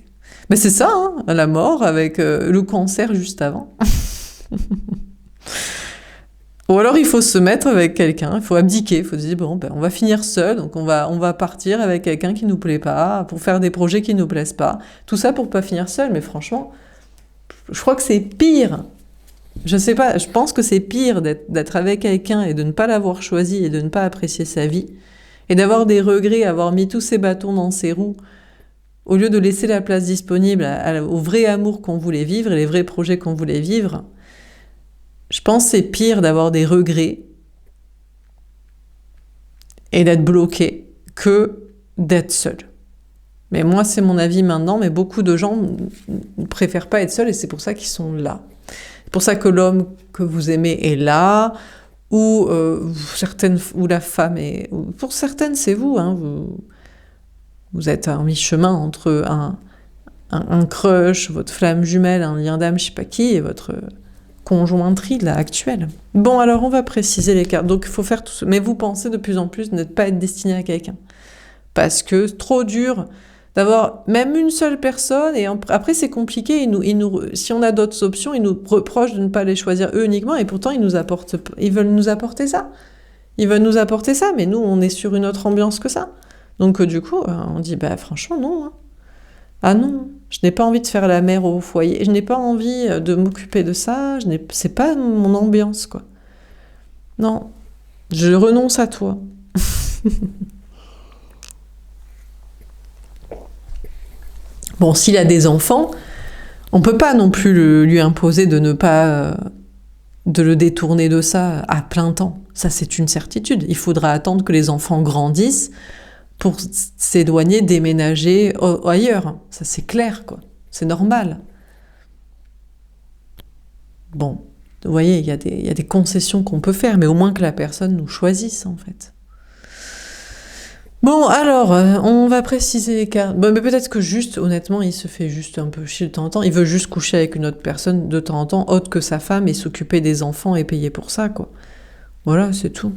Mais c'est ça, hein, la mort avec le cancer juste avant. Ou alors il faut se mettre avec quelqu'un, il faut abdiquer, il faut se dire bon ben on va finir seul, donc on va partir avec quelqu'un qui nous plaît pas, pour faire des projets qui nous plaisent pas. Tout ça pour pas finir seul, mais franchement, je crois que c'est pire. Je sais pas, je pense que c'est pire d'être avec quelqu'un et de ne pas l'avoir choisi et de ne pas apprécier sa vie, et d'avoir des regrets, avoir mis tous ses bâtons dans ses roues, au lieu de laisser la place disponible au vrai amour qu'on voulait vivre et les vrais projets qu'on voulait vivre. Je pense que c'est pire d'avoir des regrets et d'être bloqué que d'être seul. Mais moi, c'est mon avis maintenant, mais beaucoup de gens ne préfèrent pas être seuls et c'est pour ça qu'ils sont là. C'est pour ça que l'homme que vous aimez est là, ou la femme est... Pour certaines, c'est vous, hein, vous êtes à mi-chemin entre un crush, votre flamme jumelle, un lien d'âme, je sais pas qui, et votre conjointerie là, actuelle. Bon, alors on va préciser les cartes. Donc il faut faire tout ça. Mais vous pensez de plus en plus ne pas être destiné à quelqu'un. Parce que c'est trop dur d'avoir même une seule personne, et après c'est compliqué, si on a d'autres options, ils nous reprochent de ne pas les choisir eux uniquement, et pourtant ils veulent nous apporter ça. Ils veulent nous apporter ça, mais nous on est sur une autre ambiance que ça. Donc du coup, on dit, bah franchement non. Hein. Ah non, je n'ai pas envie de faire la mère au foyer, je n'ai pas envie de m'occuper de ça, c'est pas mon ambiance, quoi. Non, je renonce à toi. Bon, s'il a des enfants, on peut pas non plus lui imposer de ne pas... de le détourner de ça à plein temps. Ça, c'est une certitude. Il faudra attendre que les enfants grandissent pour s'éloigner, déménager ailleurs. Ça, c'est clair, quoi. C'est normal. Bon, vous voyez, il y a des concessions qu'on peut faire, mais au moins que la personne nous choisisse, en fait. Bon, alors, on va préciser les cartes. Bon, mais peut-être que juste, honnêtement, il se fait juste un peu chier de temps en temps. Il veut juste coucher avec une autre personne de temps en temps, autre que sa femme, et s'occuper des enfants et payer pour ça, quoi. Voilà, c'est tout.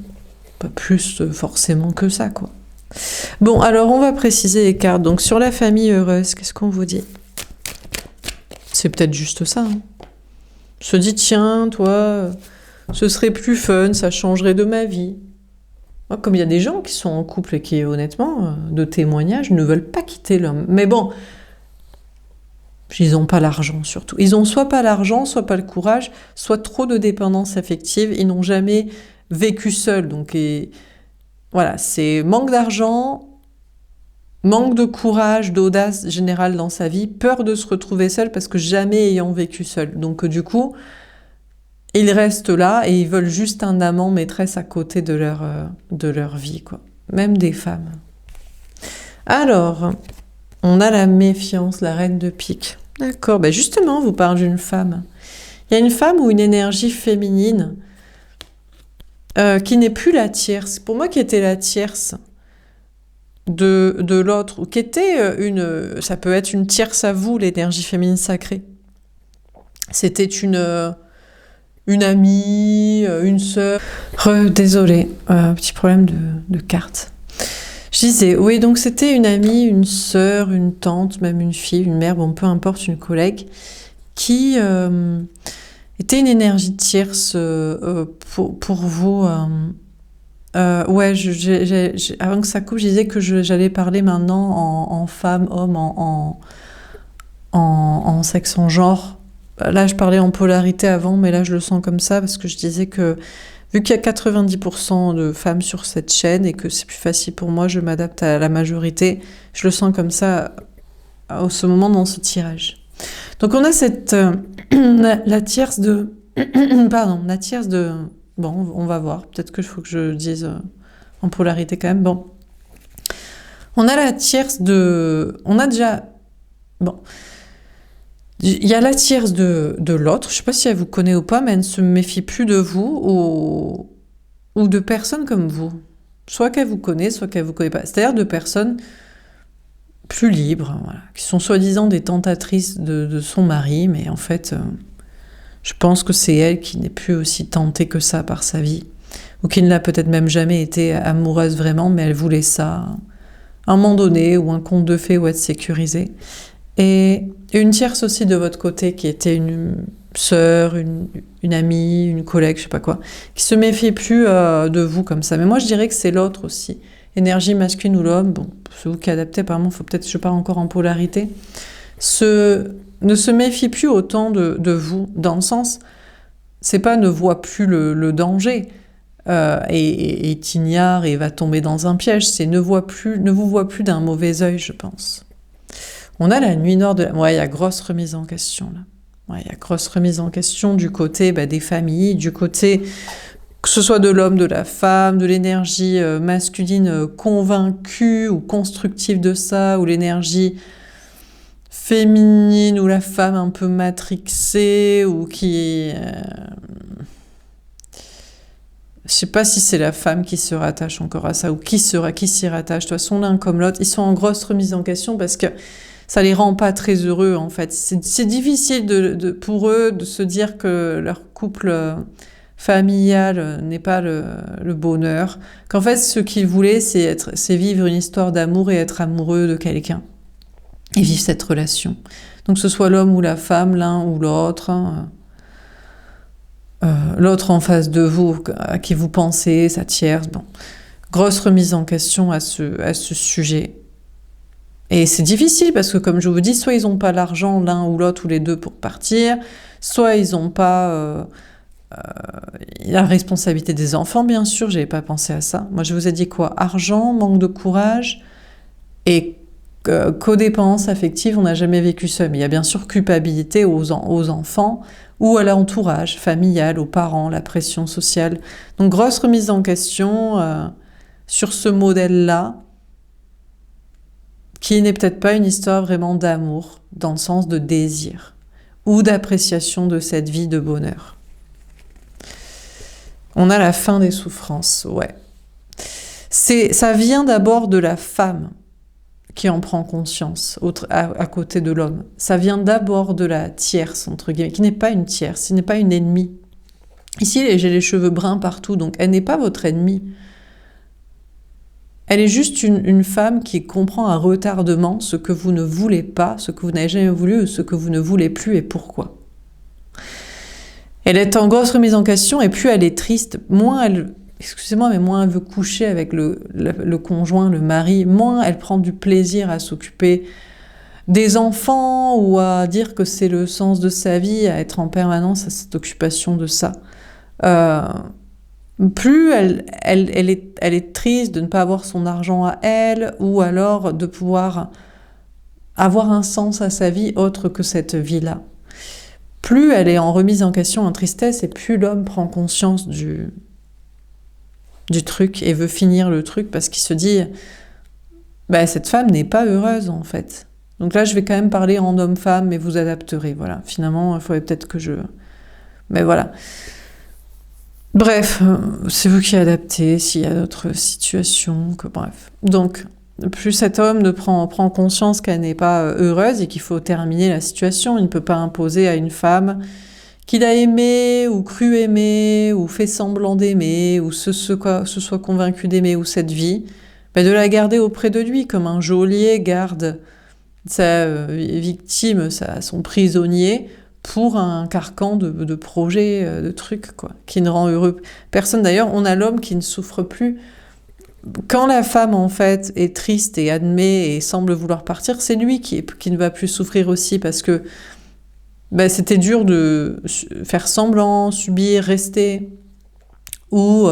Pas plus forcément que ça, quoi. Bon, alors, on va préciser les cartes. Donc, sur la famille heureuse, qu'est-ce qu'on vous dit? C'est peut-être juste ça, hein. Se dit, tiens, toi, ce serait plus fun, ça changerait de ma vie. Moi, comme il y a des gens qui sont en couple et qui, honnêtement, de témoignages, ne veulent pas quitter l'homme. Mais bon, ils n'ont pas l'argent, surtout. Ils n'ont soit pas l'argent, soit pas le courage, soit trop de dépendance affective. Ils n'ont jamais vécu seuls. Donc, voilà, c'est manque d'argent, manque de courage, d'audace générale dans sa vie, peur de se retrouver seul parce que jamais ayant vécu seul. Donc, du coup... ils restent là et ils veulent juste un amant maîtresse à côté de leur vie, quoi. Même des femmes. Alors, on a la méfiance, la reine de pique. D'accord, ben justement, on vous parle d'une femme. Il y a une femme ou une énergie féminine qui n'est plus la tierce. Pour moi, qui était la tierce de l'autre, ou qui était ça peut être une tierce à vous, l'énergie féminine sacrée. C'était une amie, une sœur. Désolée, petit problème de carte. Je disais, oui, donc c'était une amie, une sœur, une tante, même une fille, une mère, bon, peu importe, une collègue, qui était une énergie tierce pour vous. Ouais, avant que ça coupe, je disais que j'allais parler maintenant en femme, homme, en sexe, en genre. Là, je parlais en polarité avant, mais là, je le sens comme ça parce que je disais que vu qu'il y a 90% de femmes sur cette chaîne et que c'est plus facile pour moi, je m'adapte à la majorité. Je le sens comme ça à ce moment dans ce tirage. Donc on a cette la tierce de pardon, la tierce de bon, on va voir. Peut-être qu'il faut que je dise en polarité quand même. Bon, on a la tierce de, on a déjà bon. Il y a la tierce de l'autre, je ne sais pas si elle vous connaît ou pas, mais elle ne se méfie plus de vous ou de personnes comme vous. Soit qu'elle vous connaît, soit qu'elle ne vous connaît pas. C'est-à-dire de personnes plus libres, voilà, qui sont soi-disant des tentatrices de son mari, mais en fait, je pense que c'est elle qui n'est plus aussi tentée que ça par sa vie, ou qui ne l'a peut-être même jamais été amoureuse vraiment, mais elle voulait ça à un moment donné, ou un conte de fées, ou être sécurisée. Et une tierce aussi de votre côté qui était une sœur, une amie, une collègue, je sais pas quoi, qui se méfie plus de vous comme ça. Mais moi je dirais que c'est l'autre aussi. Énergie masculine ou l'homme, bon, c'est vous qui adaptez, apparemment, faut peut-être, je parle encore en polarité, ne se méfie plus autant de vous, dans le sens, c'est pas ne voit plus le danger, et t'ignore et va tomber dans un piège, c'est ne vous voit plus d'un mauvais œil, je pense. On a la nuit nord de... Ouais, il y a grosse remise en question, là. Ouais, il y a grosse remise en question du côté des familles, du côté, que ce soit de l'homme, de la femme, de l'énergie masculine convaincue ou constructive de ça, ou l'énergie féminine, ou la femme un peu matrixée, ou qui... Je sais pas si c'est la femme qui se rattache encore à ça, ou qui s'y rattache. De toute façon, l'un comme l'autre, ils sont en grosse remise en question parce que ça les rend pas très heureux, en fait. C'est difficile pour eux de se dire que leur couple familial n'est pas le bonheur. Qu'en fait, ce qu'ils voulaient, c'est vivre une histoire d'amour et être amoureux de quelqu'un. Et vivre cette relation. Donc, que ce soit l'homme ou la femme, l'un ou l'autre, hein, l'autre en face de vous, à qui vous pensez, sa tierce, bon. Grosse remise en question à ce sujet. Et c'est difficile parce que, comme je vous dis, soit ils n'ont pas l'argent, l'un ou l'autre, ou les deux, pour partir, soit ils n'ont pas la responsabilité des enfants, bien sûr, j'avais pas pensé à ça. Moi, je vous ai dit quoi? Argent, manque de courage et codépendance affective, on n'a jamais vécu seul. Mais il y a bien sûr culpabilité aux enfants ou à l'entourage familial, aux parents, la pression sociale. Donc, grosse remise en question sur ce modèle-là, qui n'est peut-être pas une histoire vraiment d'amour, dans le sens de désir, ou d'appréciation de cette vie de bonheur. On a la fin des souffrances, ouais. Ça vient d'abord de la femme qui en prend conscience, à côté de l'homme. Ça vient d'abord de la tierce, entre guillemets, qui n'est pas une tierce, qui n'est pas une ennemie. Ici, j'ai les cheveux bruns partout, donc elle n'est pas votre ennemie. Elle est juste une femme qui comprend à retardement ce que vous ne voulez pas, ce que vous n'avez jamais voulu, ce que vous ne voulez plus et pourquoi. Elle est en grosse remise en question et plus elle est triste, moins elle veut coucher avec le conjoint, le mari, moins elle prend du plaisir à s'occuper des enfants ou à dire que c'est le sens de sa vie, à être en permanence à cette occupation de ça. Plus elle est triste de ne pas avoir son argent à elle, ou alors de pouvoir avoir un sens à sa vie autre que cette vie-là. Plus elle est en remise en question, en tristesse, et plus l'homme prend conscience du truc et veut finir le truc parce qu'il se dit cette femme n'est pas heureuse en fait. Donc là je vais quand même parler en homme-femme, mais vous adapterez, voilà. Finalement, il faudrait peut-être que mais voilà. Bref, c'est vous qui adaptez, s'il y a d'autres situations, bref. Donc, plus cet homme prend conscience qu'elle n'est pas heureuse et qu'il faut terminer la situation, il ne peut pas imposer à une femme qu'il a aimé, ou cru aimer, ou fait semblant d'aimer, ou se soit convaincu d'aimer, ou cette vie, de la garder auprès de lui, comme un geôlier garde sa victime, son prisonnier, pour un carcan de projets, de trucs, quoi, qui ne rend heureux personne. D'ailleurs, on a l'homme qui ne souffre plus quand la femme, en fait, est triste et admet et semble vouloir partir, c'est lui qui ne va plus souffrir aussi parce que c'était dur de faire semblant, subir, rester ou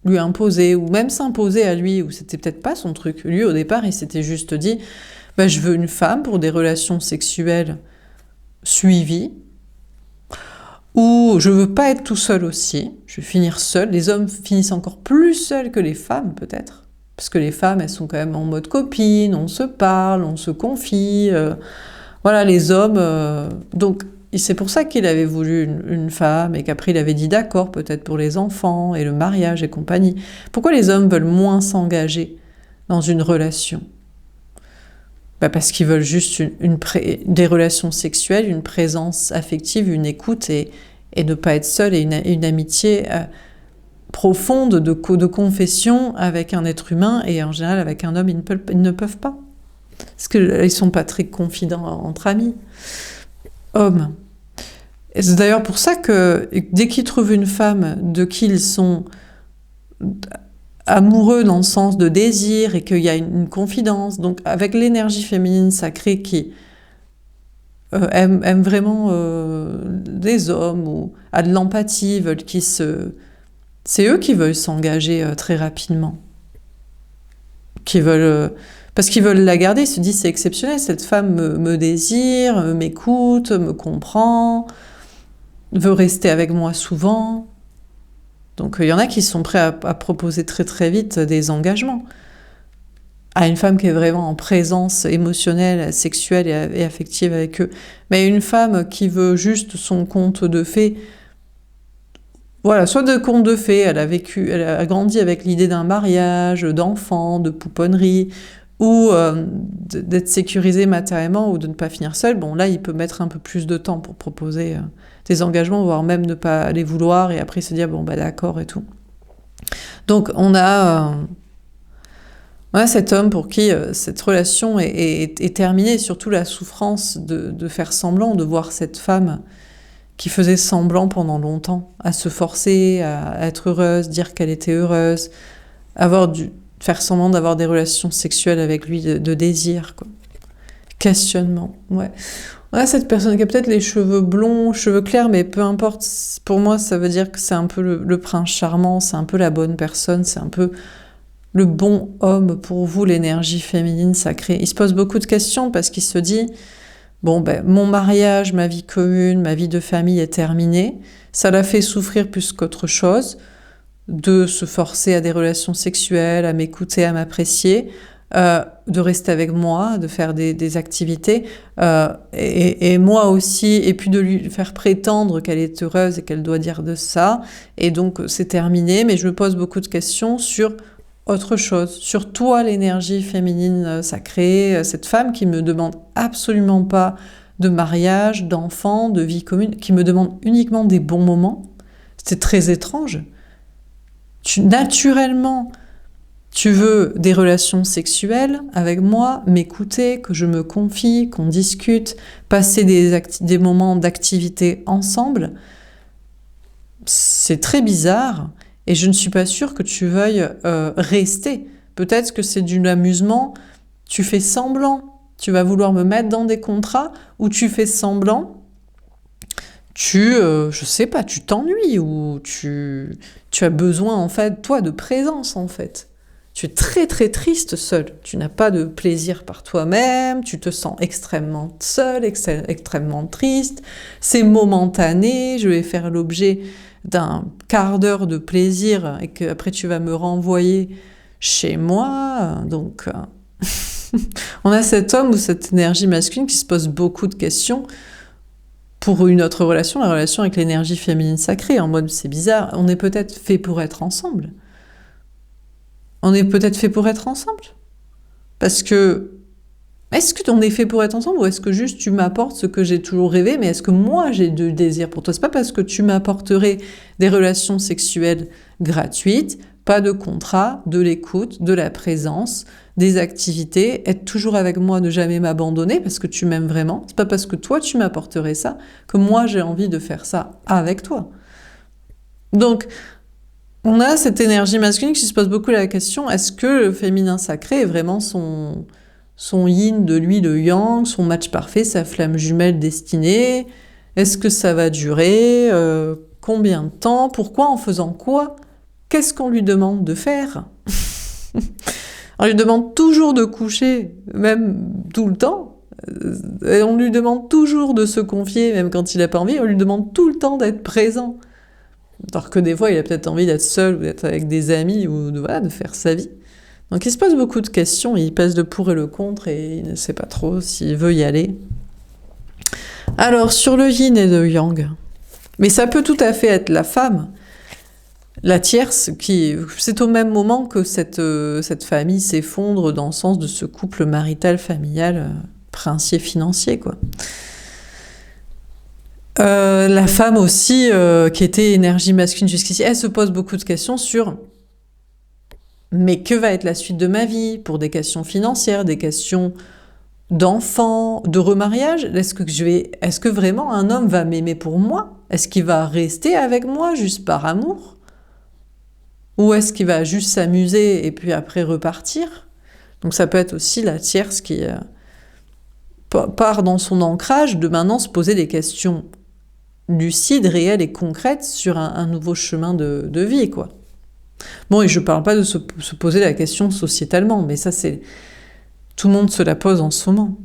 lui imposer ou même s'imposer à lui, ou c'était peut-être pas son truc. Lui, au départ, il s'était juste dit je veux une femme pour des relations sexuelles suivies, ou je veux pas être tout seul aussi, je vais finir seul. Les hommes finissent encore plus seuls que les femmes, peut-être. Parce que les femmes, elles sont quand même en mode copine, on se parle, on se confie. Voilà, les hommes... donc, c'est pour ça qu'il avait voulu une femme, et qu'après il avait dit d'accord, peut-être pour les enfants, et le mariage et compagnie. Pourquoi les hommes veulent moins s'engager dans une relation ? Parce qu'ils veulent juste des relations sexuelles, une présence affective, une écoute, et ne pas être seuls, et une amitié profonde de confession avec un être humain, et en général avec un homme, ils ne peuvent pas. Parce qu'ils ne sont pas très confidents entre amis. Hommes. Et c'est d'ailleurs pour ça que dès qu'ils trouvent une femme de qui ils sont amoureux dans le sens de désir et qu'il y a une confidence, donc avec l'énergie féminine sacrée qui aime vraiment des hommes ou a de l'empathie, c'est eux qui veulent s'engager très rapidement, parce qu'ils veulent la garder. Ils se disent c'est exceptionnel, cette femme me désire, m'écoute, me comprend, veut rester avec moi souvent. Donc il y en a qui sont prêts à proposer très très vite des engagements à une femme qui est vraiment en présence émotionnelle, sexuelle et affective avec eux. Mais une femme qui veut juste son conte de fées, voilà, soit de conte de fées, elle a grandi avec l'idée d'un mariage, d'enfants, de pouponnerie, ou d'être sécurisée matériellement, ou de ne pas finir seule. Bon, là, il peut mettre un peu plus de temps pour proposer des engagements, voire même ne pas les vouloir, et après se dire, d'accord et tout. Donc, on a cet homme pour qui cette relation est terminée, surtout la souffrance de faire semblant, de voir cette femme qui faisait semblant pendant longtemps, à se forcer à être heureuse, dire qu'elle était heureuse, faire semblant d'avoir des relations sexuelles avec lui, de désir, quoi. Questionnement, ouais. On a cette personne qui a peut-être les cheveux blonds, cheveux clairs, mais peu importe, pour moi ça veut dire que c'est un peu le prince charmant, c'est un peu la bonne personne, c'est un peu le bon homme pour vous, l'énergie féminine sacrée. Il se pose beaucoup de questions parce qu'il se dit mon mariage, ma vie commune, ma vie de famille est terminée. Ça l'a fait souffrir plus qu'autre chose, de se forcer à des relations sexuelles, à m'écouter, à m'apprécier, de rester avec moi, de faire des activités, et moi aussi, et puis de lui faire prétendre qu'elle est heureuse et qu'elle doit dire de ça. Et donc c'est terminé, mais je me pose beaucoup de questions sur autre chose, sur toi, l'énergie féminine sacrée, cette femme qui me demande absolument pas de mariage, d'enfants, de vie commune, qui me demande uniquement des bons moments. C'est très étrange. Naturellement, tu veux des relations sexuelles avec moi, m'écouter, que je me confie, qu'on discute, passer des moments d'activité ensemble. C'est très bizarre. Et je ne suis pas sûre que tu veuilles rester. Peut-être que c'est du amusement, tu fais semblant, tu vas vouloir me mettre dans des contrats, ou tu fais semblant, je sais pas, tu t'ennuies, ou tu as besoin, en fait, toi, de présence, en fait. Tu es très très triste seul, tu n'as pas de plaisir par toi-même, tu te sens extrêmement seul, extrêmement triste, c'est momentané, je vais faire l'objet d'un quart d'heure de plaisir et qu'après tu vas me renvoyer chez moi. Donc on a cet homme ou cette énergie masculine qui se pose beaucoup de questions pour une autre relation, la relation avec l'énergie féminine sacrée, en mode c'est bizarre, on est peut-être fait pour être ensemble. On est peut-être fait pour être ensemble. Parce que est-ce qu'on est fait pour être ensemble, ou est-ce que juste tu m'apportes ce que j'ai toujours rêvé, mais est-ce que moi j'ai du désir pour toi? C'est pas parce que tu m'apporterais des relations sexuelles gratuites, pas de contrat, de l'écoute, de la présence, des activités, être toujours avec moi, ne jamais m'abandonner parce que tu m'aimes vraiment. C'est pas parce que toi tu m'apporterais ça que moi j'ai envie de faire ça avec toi. Donc On a cette énergie masculine qui se pose beaucoup la question, est-ce que le féminin sacré est vraiment son yin de lui, le yang, son match parfait, sa flamme jumelle destinée? Est-ce que ça va durer? Combien de temps? Pourquoi? En faisant quoi? Qu'est-ce qu'on lui demande de faire? On lui demande toujours de coucher, même tout le temps. Et on lui demande toujours de se confier, même quand il n'a pas envie. On lui demande tout le temps d'être présent. Alors que des fois, il a peut-être envie d'être seul ou d'être avec des amis ou voilà, de faire sa vie. Donc il se pose beaucoup de questions, il pèse le pour et le contre et il ne sait pas trop s'il veut y aller. Alors, sur le yin et le yang, mais ça peut tout à fait être la femme, la tierce, c'est au même moment que cette famille s'effondre dans le sens de ce couple marital, familial, princier, financier, quoi. La femme aussi, qui était énergie masculine jusqu'ici, elle se pose beaucoup de questions sur mais que va être la suite de ma vie pour des questions financières, des questions d'enfants, de remariage? Est-ce que vraiment un homme va m'aimer pour moi? Est-ce qu'il va rester avec moi juste par amour? Ou est-ce qu'il va juste s'amuser et puis après repartir? Donc ça peut être aussi la tierce qui part dans son ancrage de maintenant se poser des questions lucides, réelles et concrètes sur un nouveau chemin de vie, quoi. Bon, et je parle pas de se poser la question sociétalement, mais ça c'est... Tout le monde se la pose en ce moment.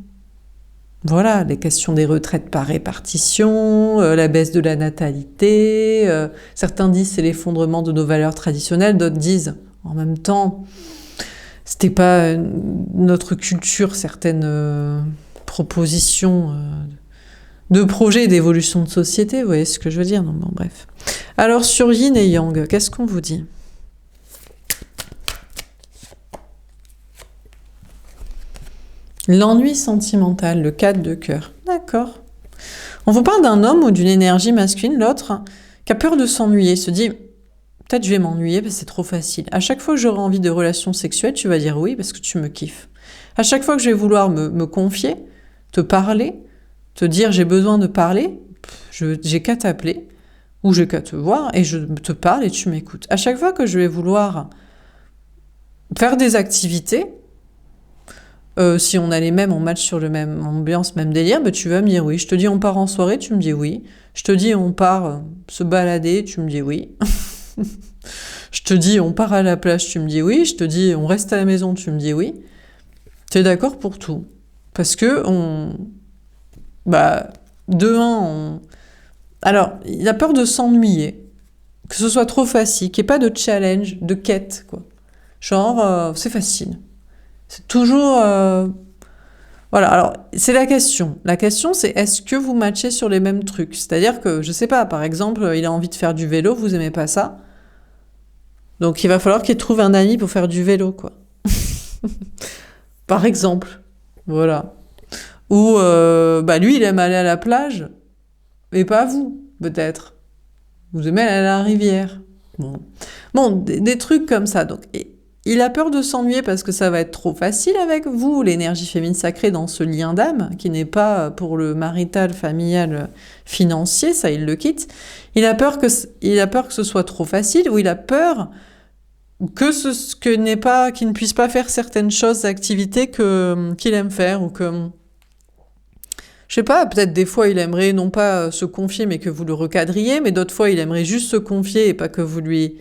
Voilà, les questions des retraites par répartition, la baisse de la natalité, certains disent c'est l'effondrement de nos valeurs traditionnelles, d'autres disent en même temps c'était pas notre culture, certaines propositions de projets d'évolution de société, vous voyez ce que je veux dire? Non, bon, bref. Alors sur yin et yang, qu'est-ce qu'on vous dit? L'ennui sentimental, le 4 de cœur. D'accord. On vous parle d'un homme ou d'une énergie masculine, l'autre, qui a peur de s'ennuyer, se dit peut-être je vais m'ennuyer parce que c'est trop facile. À chaque fois que j'aurai envie de relations sexuelles, tu vas dire oui parce que tu me kiffes. À chaque fois que je vais vouloir me confier, te parler, te dire j'ai besoin de parler, j'ai qu'à t'appeler ou j'ai qu'à te voir et je te parle et tu m'écoutes. À chaque fois que je vais vouloir faire des activités, si on a les mêmes, on match sur le même ambiance, même délire, bah, tu vas me dire oui. Je te dis on part en soirée, tu me dis oui. Je te dis on part se balader, tu me dis oui. Je te dis on part à la plage, tu me dis oui. Je te dis on reste à la maison, tu me dis oui. Tu es d'accord pour tout. Parce que alors, il a peur de s'ennuyer, que ce soit trop facile, qu'il n'y ait pas de challenge, de quête, quoi. Genre, c'est facile. C'est toujours... Voilà, alors, c'est la question. La question, c'est est-ce que vous matchez sur les mêmes trucs? C'est-à-dire que, je sais pas, par exemple, il a envie de faire du vélo, vous aimez pas ça. Donc, il va falloir qu'il trouve un ami pour faire du vélo, quoi. Par exemple. Voilà. Ou, lui, il aime aller à la plage, et pas vous, peut-être. Vous aimez aller à la rivière. Bon, des trucs comme ça. Donc, il a peur de s'ennuyer parce que ça va être trop facile avec vous, l'énergie féminine sacrée dans ce lien d'âme, qui n'est pas pour le marital, familial, financier, ça il le quitte. Il a peur que ce soit trop facile, ou il a peur qu'il ne puisse pas faire certaines choses, activités qu'il aime faire, ou que... Je sais pas, peut-être des fois il aimerait non pas se confier mais que vous le recadriez, mais d'autres fois il aimerait juste se confier et pas que vous lui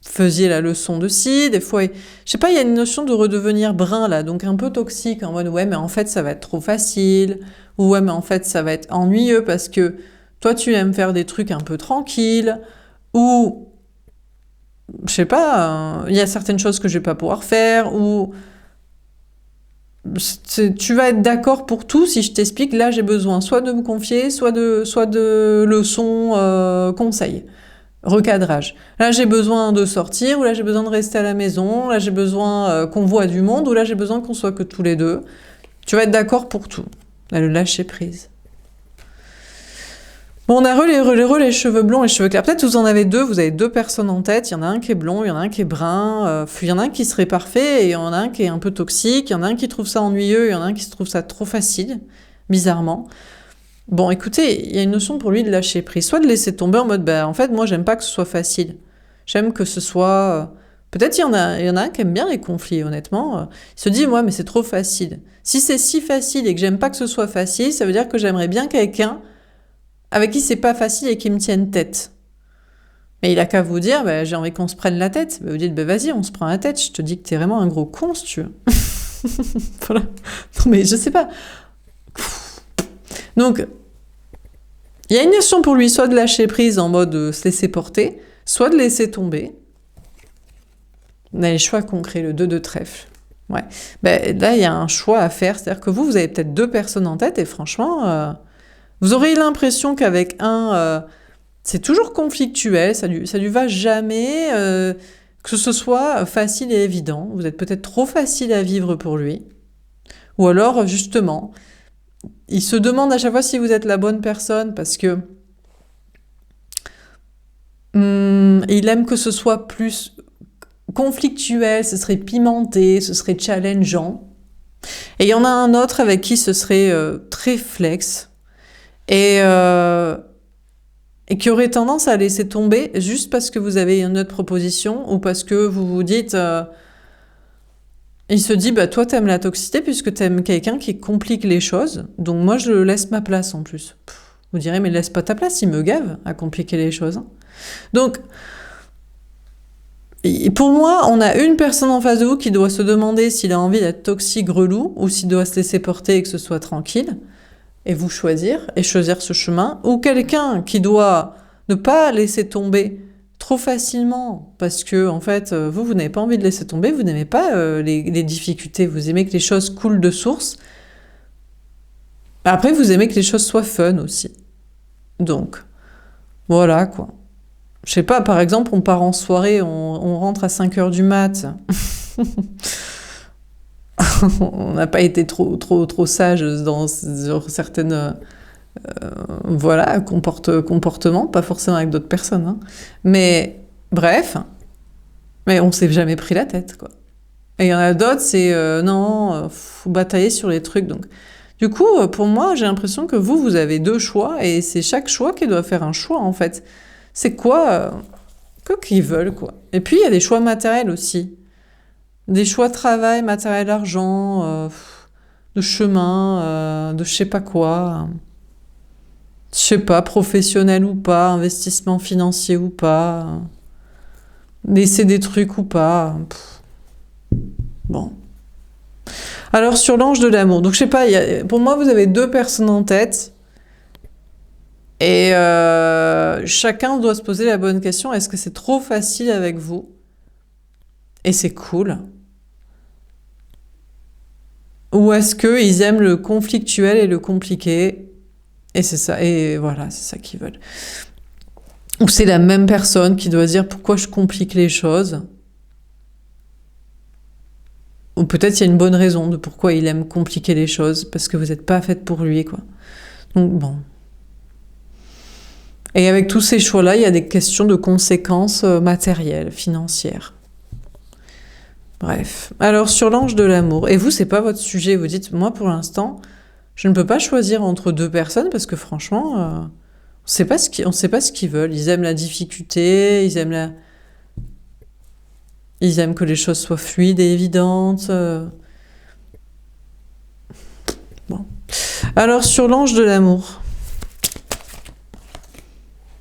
faisiez la leçon de ci. Des fois, je sais pas, il y a une notion de redevenir brun là, donc un peu toxique, en mode ouais mais en fait ça va être trop facile, ou ouais mais en fait ça va être ennuyeux parce que toi tu aimes faire des trucs un peu tranquilles, ou je sais pas, il y a certaines choses que je vais pas pouvoir faire, ou... Tu vas être d'accord pour tout si je t'explique, là j'ai besoin soit de me confier, soit de leçons, conseils, recadrage. Là j'ai besoin de sortir, ou là j'ai besoin de rester à la maison, là j'ai besoin qu'on voit du monde, ou là j'ai besoin qu'on soit que tous les deux. Tu vas être d'accord pour tout. Là, le lâcher prise. Bon, on a les cheveux blonds et les cheveux clairs. Peut-être vous en avez deux, vous avez deux personnes en tête. Il y en a un qui est blond, il y en a un qui est brun. Il y en a un qui serait parfait et il y en a un qui est un peu toxique. Il y en a un qui trouve ça ennuyeux, il y en a un qui se trouve ça trop facile, bizarrement. Bon, écoutez, il y a une notion pour lui de lâcher prise. Soit de laisser tomber en mode, en fait, moi, j'aime pas que ce soit facile. J'aime que ce soit... Peut-être il y en a un qui aime bien les conflits, honnêtement. Il se dit, moi, mais c'est trop facile. Si c'est si facile et que j'aime pas que ce soit facile, ça veut dire que j'aimerais bien quelqu'un avec qui c'est pas facile et qui me tienne tête. Mais il a qu'à vous dire, bah, j'ai envie qu'on se prenne la tête. Bah, vous dites, bah, vas-y, on se prend la tête. Je te dis que t'es vraiment un gros con, si tu veux. Voilà. Non, mais je sais pas. Donc, il y a une notion pour lui, soit de lâcher prise en mode se laisser porter, soit de laisser tomber. On a les choix concrets, le 2 de trèfle. Ouais. Ben, là, il y a un choix à faire. C'est-à-dire que vous avez peut-être 2 personnes en tête et franchement, vous aurez l'impression qu'avec un, c'est toujours conflictuel, ça lui va jamais, que ce soit facile et évident. Vous êtes peut-être trop facile à vivre pour lui. Ou alors, justement, il se demande à chaque fois si vous êtes la bonne personne parce que il aime que ce soit plus conflictuel, ce serait pimenté, ce serait challengeant. Et il y en a un autre avec qui ce serait très flex et qui aurait tendance à laisser tomber juste parce que vous avez une autre proposition ou parce que vous vous dites... il se dit, bah toi t'aimes la toxicité puisque t'aimes quelqu'un qui complique les choses, donc moi je laisse ma place en plus. Vous direz, mais laisse pas ta place, il me gave à compliquer les choses. Donc... Et pour moi, on a une personne en face de vous qui doit se demander s'il a envie d'être toxique relou ou s'il doit se laisser porter et que ce soit tranquille, et vous choisir ce chemin, ou quelqu'un qui doit ne pas laisser tomber trop facilement parce que en fait, vous n'avez pas envie de laisser tomber, vous n'aimez pas les difficultés, vous aimez que les choses coulent de source. Après, vous aimez que les choses soient fun aussi. Donc, voilà quoi. Je sais pas, par exemple, on part en soirée, on rentre à 5h du mat. On n'a pas été trop sage sur certaines voilà, comportements, pas forcément avec d'autres personnes. Hein. Mais bref, mais on s'est jamais pris la tête, quoi. Et il y en a d'autres, c'est non, faut batailler sur les trucs. Donc, du coup, pour moi, j'ai l'impression que vous avez 2 choix et c'est chaque choix qui doit faire un choix, en fait. C'est quoi qu'ils veulent, quoi. Et puis, il y a des choix matériels aussi. Des choix de travail, matériel, argent, de chemin, de je sais pas quoi. Je sais pas, professionnel ou pas, investissement financier ou pas. Laisser des trucs ou pas. Bon. Alors, sur l'ange de l'amour. Donc, je sais pas, pour moi, vous avez 2 personnes en tête. Et chacun doit se poser la bonne question, est-ce que c'est trop facile avec vous? Et c'est cool. Ou est-ce qu'ils aiment le conflictuel et le compliqué? Et c'est ça, et voilà, c'est ça qu'ils veulent. Ou c'est la même personne qui doit dire pourquoi je complique les choses? Ou peut-être il y a une bonne raison de pourquoi il aime compliquer les choses, parce que vous n'êtes pas faite pour lui, quoi. Donc bon... Et avec tous ces choix-là, il y a des questions de conséquences matérielles, financières. Bref. Alors, sur l'ange de l'amour. Et vous, c'est pas votre sujet. Vous dites, moi, pour l'instant, je ne peux pas choisir entre 2 personnes parce que franchement, on sait pas ce qu'ils veulent. Ils aiment la difficulté, ils aiment que les choses soient fluides et évidentes. Bon. Alors, sur l'ange de l'amour.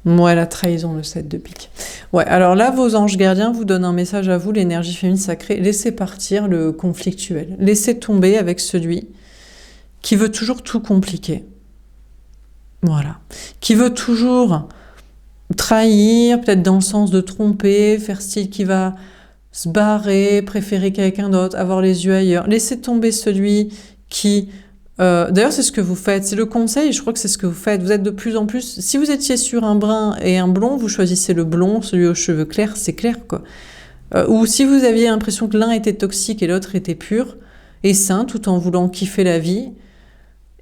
Ouais, la trahison, le 7 de pique. Ouais, alors là, vos anges gardiens vous donnent un message à vous, l'énergie féminine sacrée. Laissez partir le conflictuel. Laissez tomber avec celui qui veut toujours tout compliquer. Voilà. Qui veut toujours trahir, peut-être dans le sens de tromper, faire style qui va se barrer, préférer quelqu'un d'autre, avoir les yeux ailleurs. Laissez tomber celui qui... D'ailleurs, c'est ce que vous faites. C'est le conseil, je crois que c'est ce que vous faites. Vous êtes de plus en plus... Si vous étiez sur un brun et un blond, vous choisissez le blond, celui aux cheveux clairs, c'est clair, quoi. Ou si vous aviez l'impression que l'un était toxique et l'autre était pur et sain, tout en voulant kiffer la vie,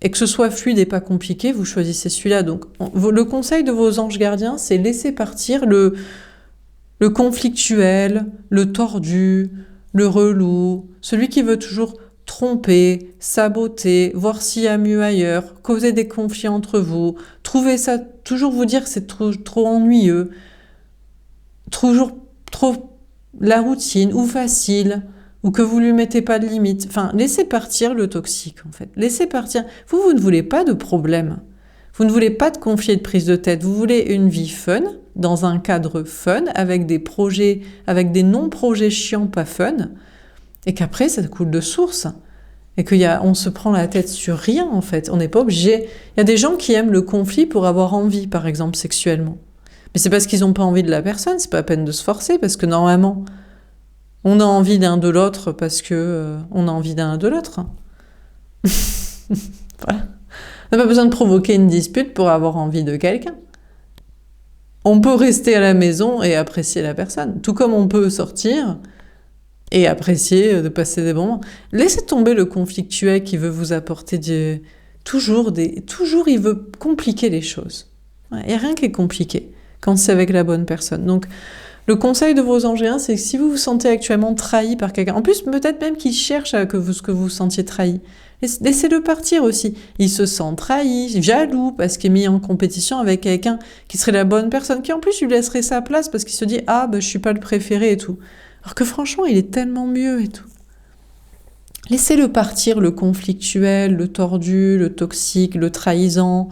et que ce soit fluide et pas compliqué, vous choisissez celui-là. Donc, le conseil de vos anges gardiens, c'est laisser partir le conflictuel, le tordu, le relou, celui qui veut toujours... tromper, saboter, voir s'il y a mieux ailleurs, causer des conflits entre vous, trouver ça, toujours vous dire que c'est trop ennuyeux, toujours trop la routine ou facile, ou que vous lui mettez pas de limite. Enfin, laissez partir le toxique, en fait. Laissez partir. Vous ne voulez pas de problème. Vous ne voulez pas de conflit et de prise de tête. Vous voulez une vie fun, dans un cadre fun, avec des projets, avec des non-projets chiants, pas fun, et qu'après, ça coule de source. Et on se prend la tête sur rien, en fait. On n'est pas obligé. Il y a des gens qui aiment le conflit pour avoir envie, par exemple, sexuellement. Mais c'est parce qu'ils n'ont pas envie de la personne, c'est pas la peine de se forcer, parce que normalement, on a envie d'un de l'autre parce que on a envie d'un de l'autre. Voilà. On n'a pas besoin de provoquer une dispute pour avoir envie de quelqu'un. On peut rester à la maison et apprécier la personne, tout comme on peut sortir et apprécier de passer des bons moments. Laissez tomber le conflictuel qui veut vous apporter toujours il veut compliquer les choses. Il n'y a rien qui est compliqué quand c'est avec la bonne personne. Donc, le conseil de vos angéliens, c'est que si vous vous sentez actuellement trahi par quelqu'un, en plus, peut-être même qu'il cherche à que vous vous sentiez trahi, laissez-le partir aussi. Il se sent trahi, jaloux, parce qu'il est mis en compétition avec quelqu'un qui serait la bonne personne, qui en plus lui laisserait sa place parce qu'il se dit « Ah, je suis pas le préféré et tout ». Alors que franchement, il est tellement mieux et tout. Laissez-le partir, le conflictuel, le tordu, le toxique, le trahissant,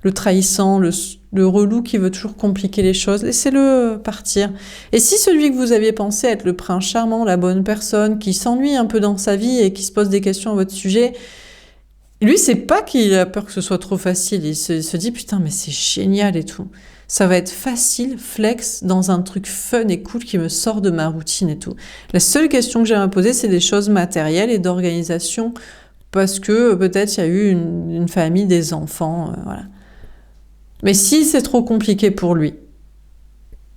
le relou qui veut toujours compliquer les choses. Laissez-le partir. Et si celui que vous aviez pensé être le prince charmant, la bonne personne, qui s'ennuie un peu dans sa vie et qui se pose des questions à votre sujet, lui, c'est pas qu'il a peur que ce soit trop facile. Il se dit, putain, mais c'est génial et tout. Ça va être facile, flex, dans un truc fun et cool qui me sort de ma routine et tout. La seule question que j'ai à me poser, c'est des choses matérielles et d'organisation, parce que peut-être il y a eu une famille, des enfants, voilà. Mais si c'est trop compliqué pour lui,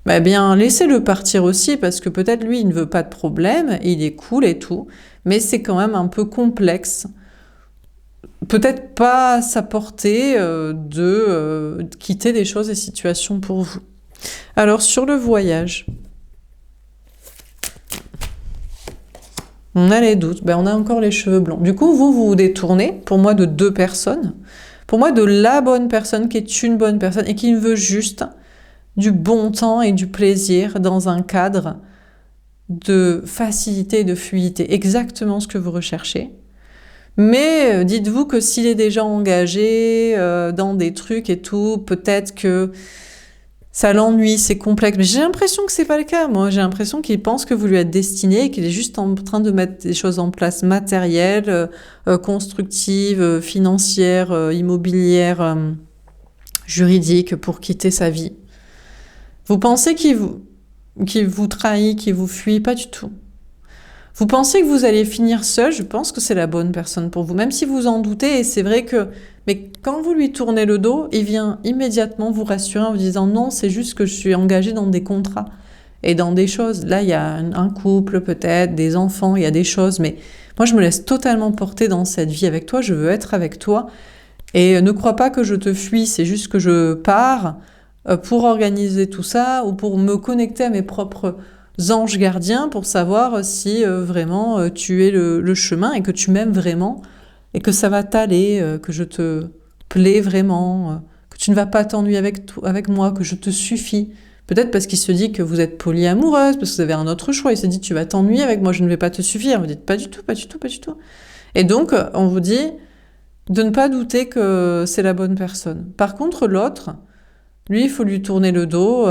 bah bien, laissez-le partir aussi, parce que peut-être lui, il ne veut pas de problème, il est cool et tout, mais c'est quand même un peu complexe. Peut-être pas à sa portée de quitter des choses et situations pour vous. Alors, sur le voyage, on a les doutes, on a encore les cheveux blancs. Du coup, vous vous détournez, pour moi, de deux personnes. Pour moi, de la bonne personne qui est une bonne personne et qui veut juste du bon temps et du plaisir dans un cadre de facilité et de fluidité. Exactement ce que vous recherchez. Mais dites-vous que s'il est déjà engagé dans des trucs et tout, peut-être que ça l'ennuie, c'est complexe. Mais j'ai l'impression que c'est pas le cas. Moi, j'ai l'impression qu'il pense que vous lui êtes destiné et qu'il est juste en train de mettre des choses en place matérielles, constructives, financières, immobilières, juridiques pour quitter sa vie. Vous pensez qu'il vous trahit, qu'il vous fuit? Pas du tout. Vous pensez que vous allez finir seul? Je pense que c'est la bonne personne pour vous, même si vous en doutez. Et c'est vrai que, mais quand vous lui tournez le dos, il vient immédiatement vous rassurer en vous disant non, c'est juste que je suis engagée dans des contrats et dans des choses. Là, il y a un couple peut-être, des enfants, il y a des choses, mais moi, je me laisse totalement porter dans cette vie avec toi. Je veux être avec toi. Et ne crois pas que je te fuis, c'est juste que je pars pour organiser tout ça ou pour me connecter à mes propres anges gardiens pour savoir si vraiment tu es le chemin et que tu m'aimes vraiment et que ça va t'aller, que je te plais vraiment, que tu ne vas pas t'ennuyer avec moi, que je te suffis. Peut-être parce qu'il se dit que vous êtes polyamoureuse, parce que vous avez un autre choix. Il se dit tu vas t'ennuyer avec moi, je ne vais pas te suffire. Vous dites pas du tout, pas du tout, pas du tout. Et donc on vous dit de ne pas douter que c'est la bonne personne. Par contre l'autre, lui il faut lui tourner le dos.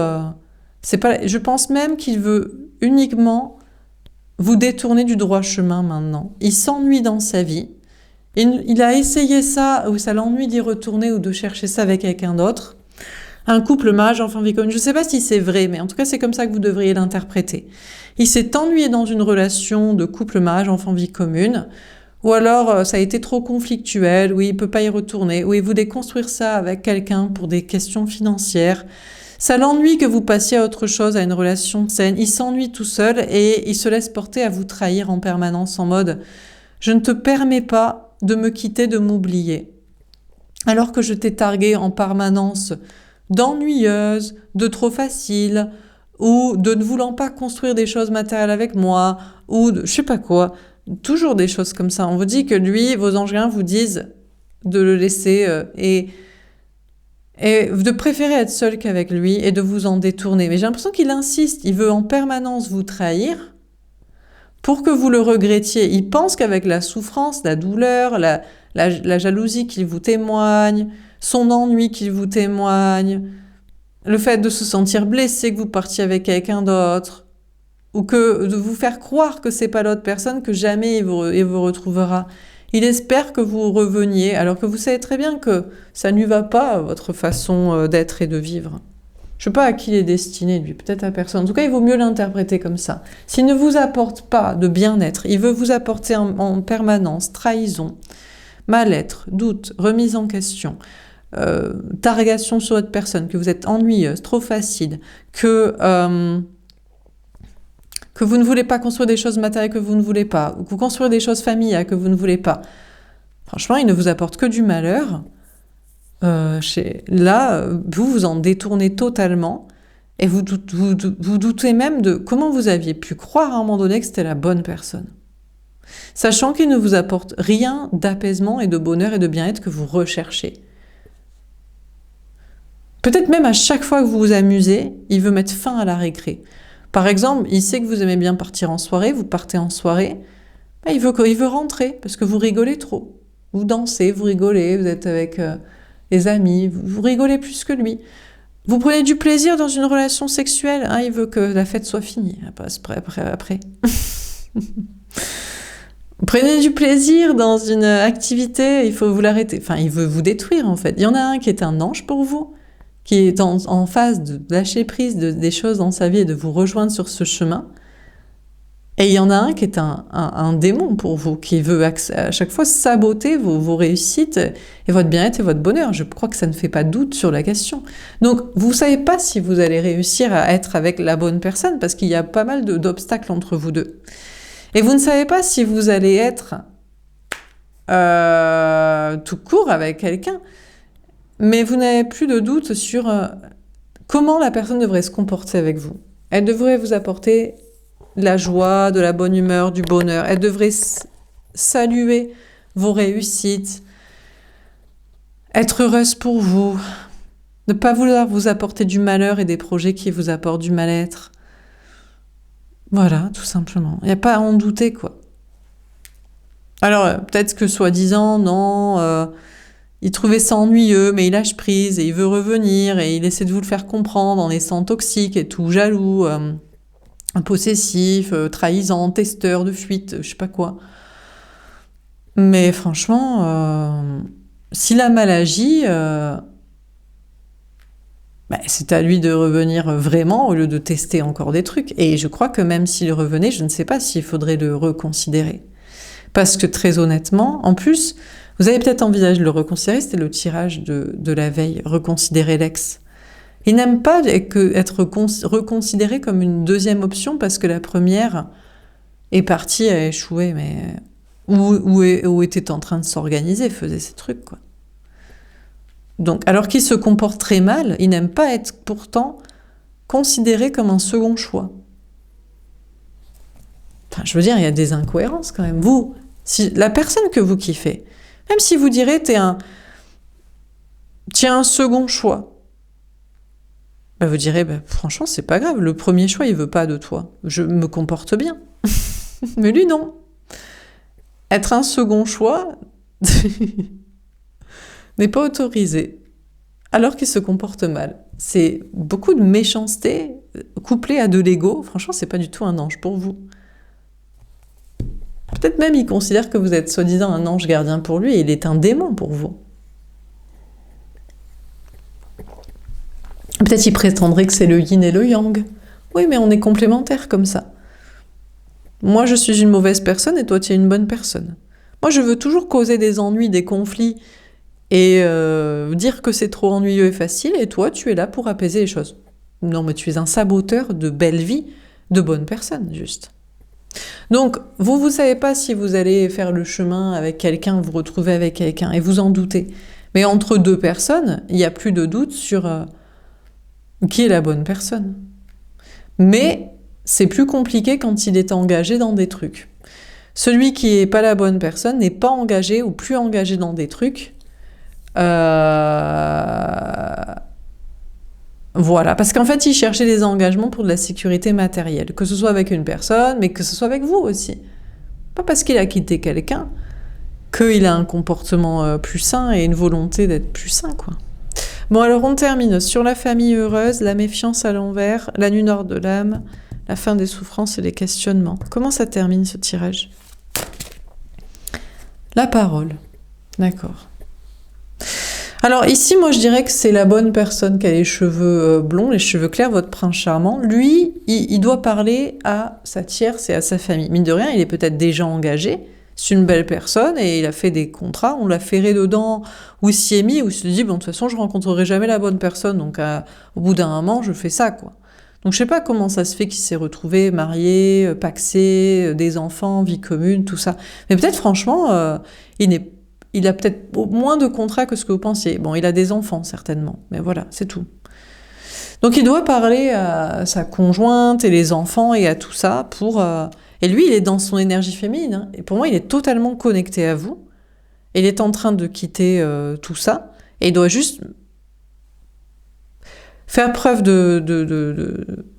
C'est pas, je pense même qu'il veut uniquement vous détourner du droit chemin maintenant. Il s'ennuie dans sa vie. Il a essayé ça, ou ça l'ennuie d'y retourner ou de chercher ça avec quelqu'un d'autre. Un couple, mariage, enfant, vie commune. Je ne sais pas si c'est vrai, mais en tout cas, c'est comme ça que vous devriez l'interpréter. Il s'est ennuyé dans une relation de couple, mariage, enfant, vie commune. Ou alors, ça a été trop conflictuel, oui, il peut pas y retourner. Ou il voulait construire ça avec quelqu'un pour des questions financières. Ça l'ennuie que vous passiez à autre chose, à une relation saine. Il s'ennuie tout seul et il se laisse porter à vous trahir en permanence en mode « Je ne te permets pas de me quitter, de m'oublier. » Alors que je t'ai targué en permanence d'ennuyeuse, de trop facile, ou de ne voulant pas construire des choses matérielles avec moi, ou de je sais pas quoi. Toujours des choses comme ça. On vous dit que lui, vos anges vous disent de le laisser et et de préférer être seul qu'avec lui et de vous en détourner. Mais j'ai l'impression qu'il insiste, il veut en permanence vous trahir pour que vous le regrettiez. Il pense qu'avec la souffrance, la douleur, la jalousie qu'il vous témoigne, son ennui qu'il vous témoigne, le fait de se sentir blessé que vous partiez avec quelqu'un d'autre, ou que de vous faire croire que c'est pas l'autre personne, que jamais il vous retrouvera. Il espère que vous reveniez, alors que vous savez très bien que ça ne lui va pas à votre façon d'être et de vivre. Je ne sais pas à qui il est destiné, lui, peut-être à personne. En tout cas, il vaut mieux l'interpréter comme ça. S'il ne vous apporte pas de bien-être, il veut vous apporter en permanence trahison, mal-être, doute, remise en question, targation sur votre personne, que vous êtes ennuyeuse, trop facile, que vous ne voulez pas construire des choses matérielles que vous ne voulez pas, ou que vous construisez des choses familiales que vous ne voulez pas. Franchement, il ne vous apporte que du malheur. Là, vous en détournez totalement et vous doutez même de comment vous aviez pu croire à un moment donné que c'était la bonne personne. Sachant qu'il ne vous apporte rien d'apaisement et de bonheur et de bien-être que vous recherchez. Peut-être même à chaque fois que vous vous amusez, il veut mettre fin à la récré. Par exemple, il sait que vous aimez bien partir en soirée, vous partez en soirée, il veut rentrer parce que vous rigolez trop. Vous dansez, vous rigolez, vous êtes avec les amis, vous rigolez plus que lui. Vous prenez du plaisir dans une relation sexuelle, il veut que la fête soit finie, après. Prenez du plaisir dans une activité, il faut vous l'arrêter. Enfin, il veut vous détruire en fait. Il y en a un qui est un ange pour vous, qui est en phase de lâcher prise des choses dans sa vie et de vous rejoindre sur ce chemin. Et il y en a un qui est un démon pour vous, qui veut à chaque fois saboter vos réussites et votre bien-être et votre bonheur. Je crois que ça ne fait pas doute sur la question. Donc, vous ne savez pas si vous allez réussir à être avec la bonne personne parce qu'il y a pas mal d'obstacles entre vous deux. Et vous ne savez pas si vous allez être tout court avec quelqu'un, mais vous n'avez plus de doute sur comment la personne devrait se comporter avec vous. Elle devrait vous apporter de la joie, de la bonne humeur, du bonheur. Elle devrait saluer vos réussites, être heureuse pour vous, ne pas vouloir vous apporter du malheur et des projets qui vous apportent du mal-être. Voilà, tout simplement. Il n'y a pas à en douter, quoi. Alors, peut-être que soi-disant, non, il trouvait ça ennuyeux, mais il lâche prise et il veut revenir et il essaie de vous le faire comprendre en étant toxique et tout, jaloux, possessif, trahissant, testeur de fuite, je sais pas quoi. Mais franchement, s'il a mal agi, c'est à lui de revenir vraiment au lieu de tester encore des trucs. Et je crois que même s'il revenait, je ne sais pas s'il faudrait le reconsidérer. Parce que très honnêtement, en plus, vous avez peut-être envisagé de le reconsidérer, c'était le tirage de la veille, reconsidérer l'ex. Il n'aime pas être reconsidéré comme une deuxième option parce que la première est partie, a échoué, mais ou était en train de s'organiser, faisait ses trucs, quoi. Donc, alors qu'il se comporte très mal, il n'aime pas être pourtant considéré comme un second choix. Enfin, je veux dire, il y a des incohérences quand même. Vous, si la personne que vous kiffez, même si vous direz tiens un second choix, vous direz franchement c'est pas grave, le premier choix il veut pas de toi, je me comporte bien. Mais lui non. Être un second choix n'est pas autorisé, alors qu'il se comporte mal. C'est beaucoup de méchanceté couplée à de l'ego. Franchement, c'est pas du tout un ange pour vous. Peut-être même il considère que vous êtes soi-disant un ange gardien pour lui et il est un démon pour vous. Peut-être il prétendrait que c'est le yin et le yang. Oui, mais on est complémentaires comme ça. Moi, je suis une mauvaise personne et toi, tu es une bonne personne. Moi, je veux toujours causer des ennuis, des conflits et dire que c'est trop ennuyeux et facile, et toi, tu es là pour apaiser les choses. Non, mais tu es un saboteur de belle vie, de bonne personne, juste. Donc, vous savez pas si vous allez faire le chemin avec quelqu'un, vous retrouver avec quelqu'un, et vous en doutez. Mais entre deux personnes, il n'y a plus de doute sur qui est la bonne personne. Mais c'est plus compliqué quand il est engagé dans des trucs. Celui qui n'est pas la bonne personne n'est pas engagé ou plus engagé dans des trucs Voilà, parce qu'en fait, il cherchait des engagements pour de la sécurité matérielle, que ce soit avec une personne, mais que ce soit avec vous aussi. Pas parce qu'il a quitté quelqu'un qu'il a un comportement plus sain et une volonté d'être plus sain, quoi. Bon, alors on termine sur la famille heureuse, la méfiance à l'envers, la nuit noire de l'âme, la fin des souffrances et les questionnements. Comment ça termine ce tirage? La parole. D'accord. Alors ici, moi je dirais que c'est la bonne personne qui a les cheveux blonds, les cheveux clairs, votre prince charmant. Lui, il doit parler à sa tierce et à sa famille. Mine de rien, il est peut-être déjà engagé. C'est une belle personne et il a fait des contrats. On l'a ferré dedans ou s'y est mis ou se dit, bon, de toute façon, je rencontrerai jamais la bonne personne. Donc au bout d'un moment, je fais ça, quoi. Donc je sais pas comment ça se fait qu'il s'est retrouvé marié, pacsé, des enfants, vie commune, tout ça. Mais peut-être franchement, il a peut-être moins de contrats que ce que vous pensiez. Bon, il a des enfants, certainement. Mais voilà, c'est tout. Donc il doit parler à sa conjointe et les enfants et à tout ça pour... Et lui, il est dans son énergie féminine. Hein. Et pour moi, il est totalement connecté à vous. Il est en train de quitter tout ça. Et il doit juste faire preuve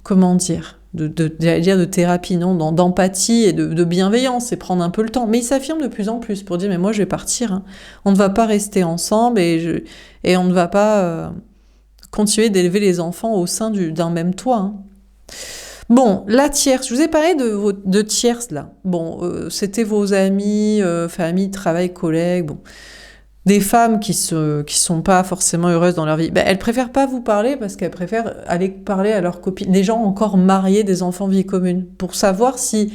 comment dire, j'allais dire de thérapie, non, d'empathie et de bienveillance et prendre un peu le temps. Mais il s'affirme de plus en plus pour dire, mais moi je vais partir, hein. On ne va pas rester ensemble et on ne va pas continuer d'élever les enfants au sein d'un même toit. Hein. Bon, la tierce, je vous ai parlé de tierce là. Bon, c'était vos amis, famille, travail, collègues, bon. Des femmes qui sont pas forcément heureuses dans leur vie, ben, elles préfèrent pas vous parler parce qu'elles préfèrent aller parler à leurs copines, des gens encore mariés, des enfants vie commune, pour savoir si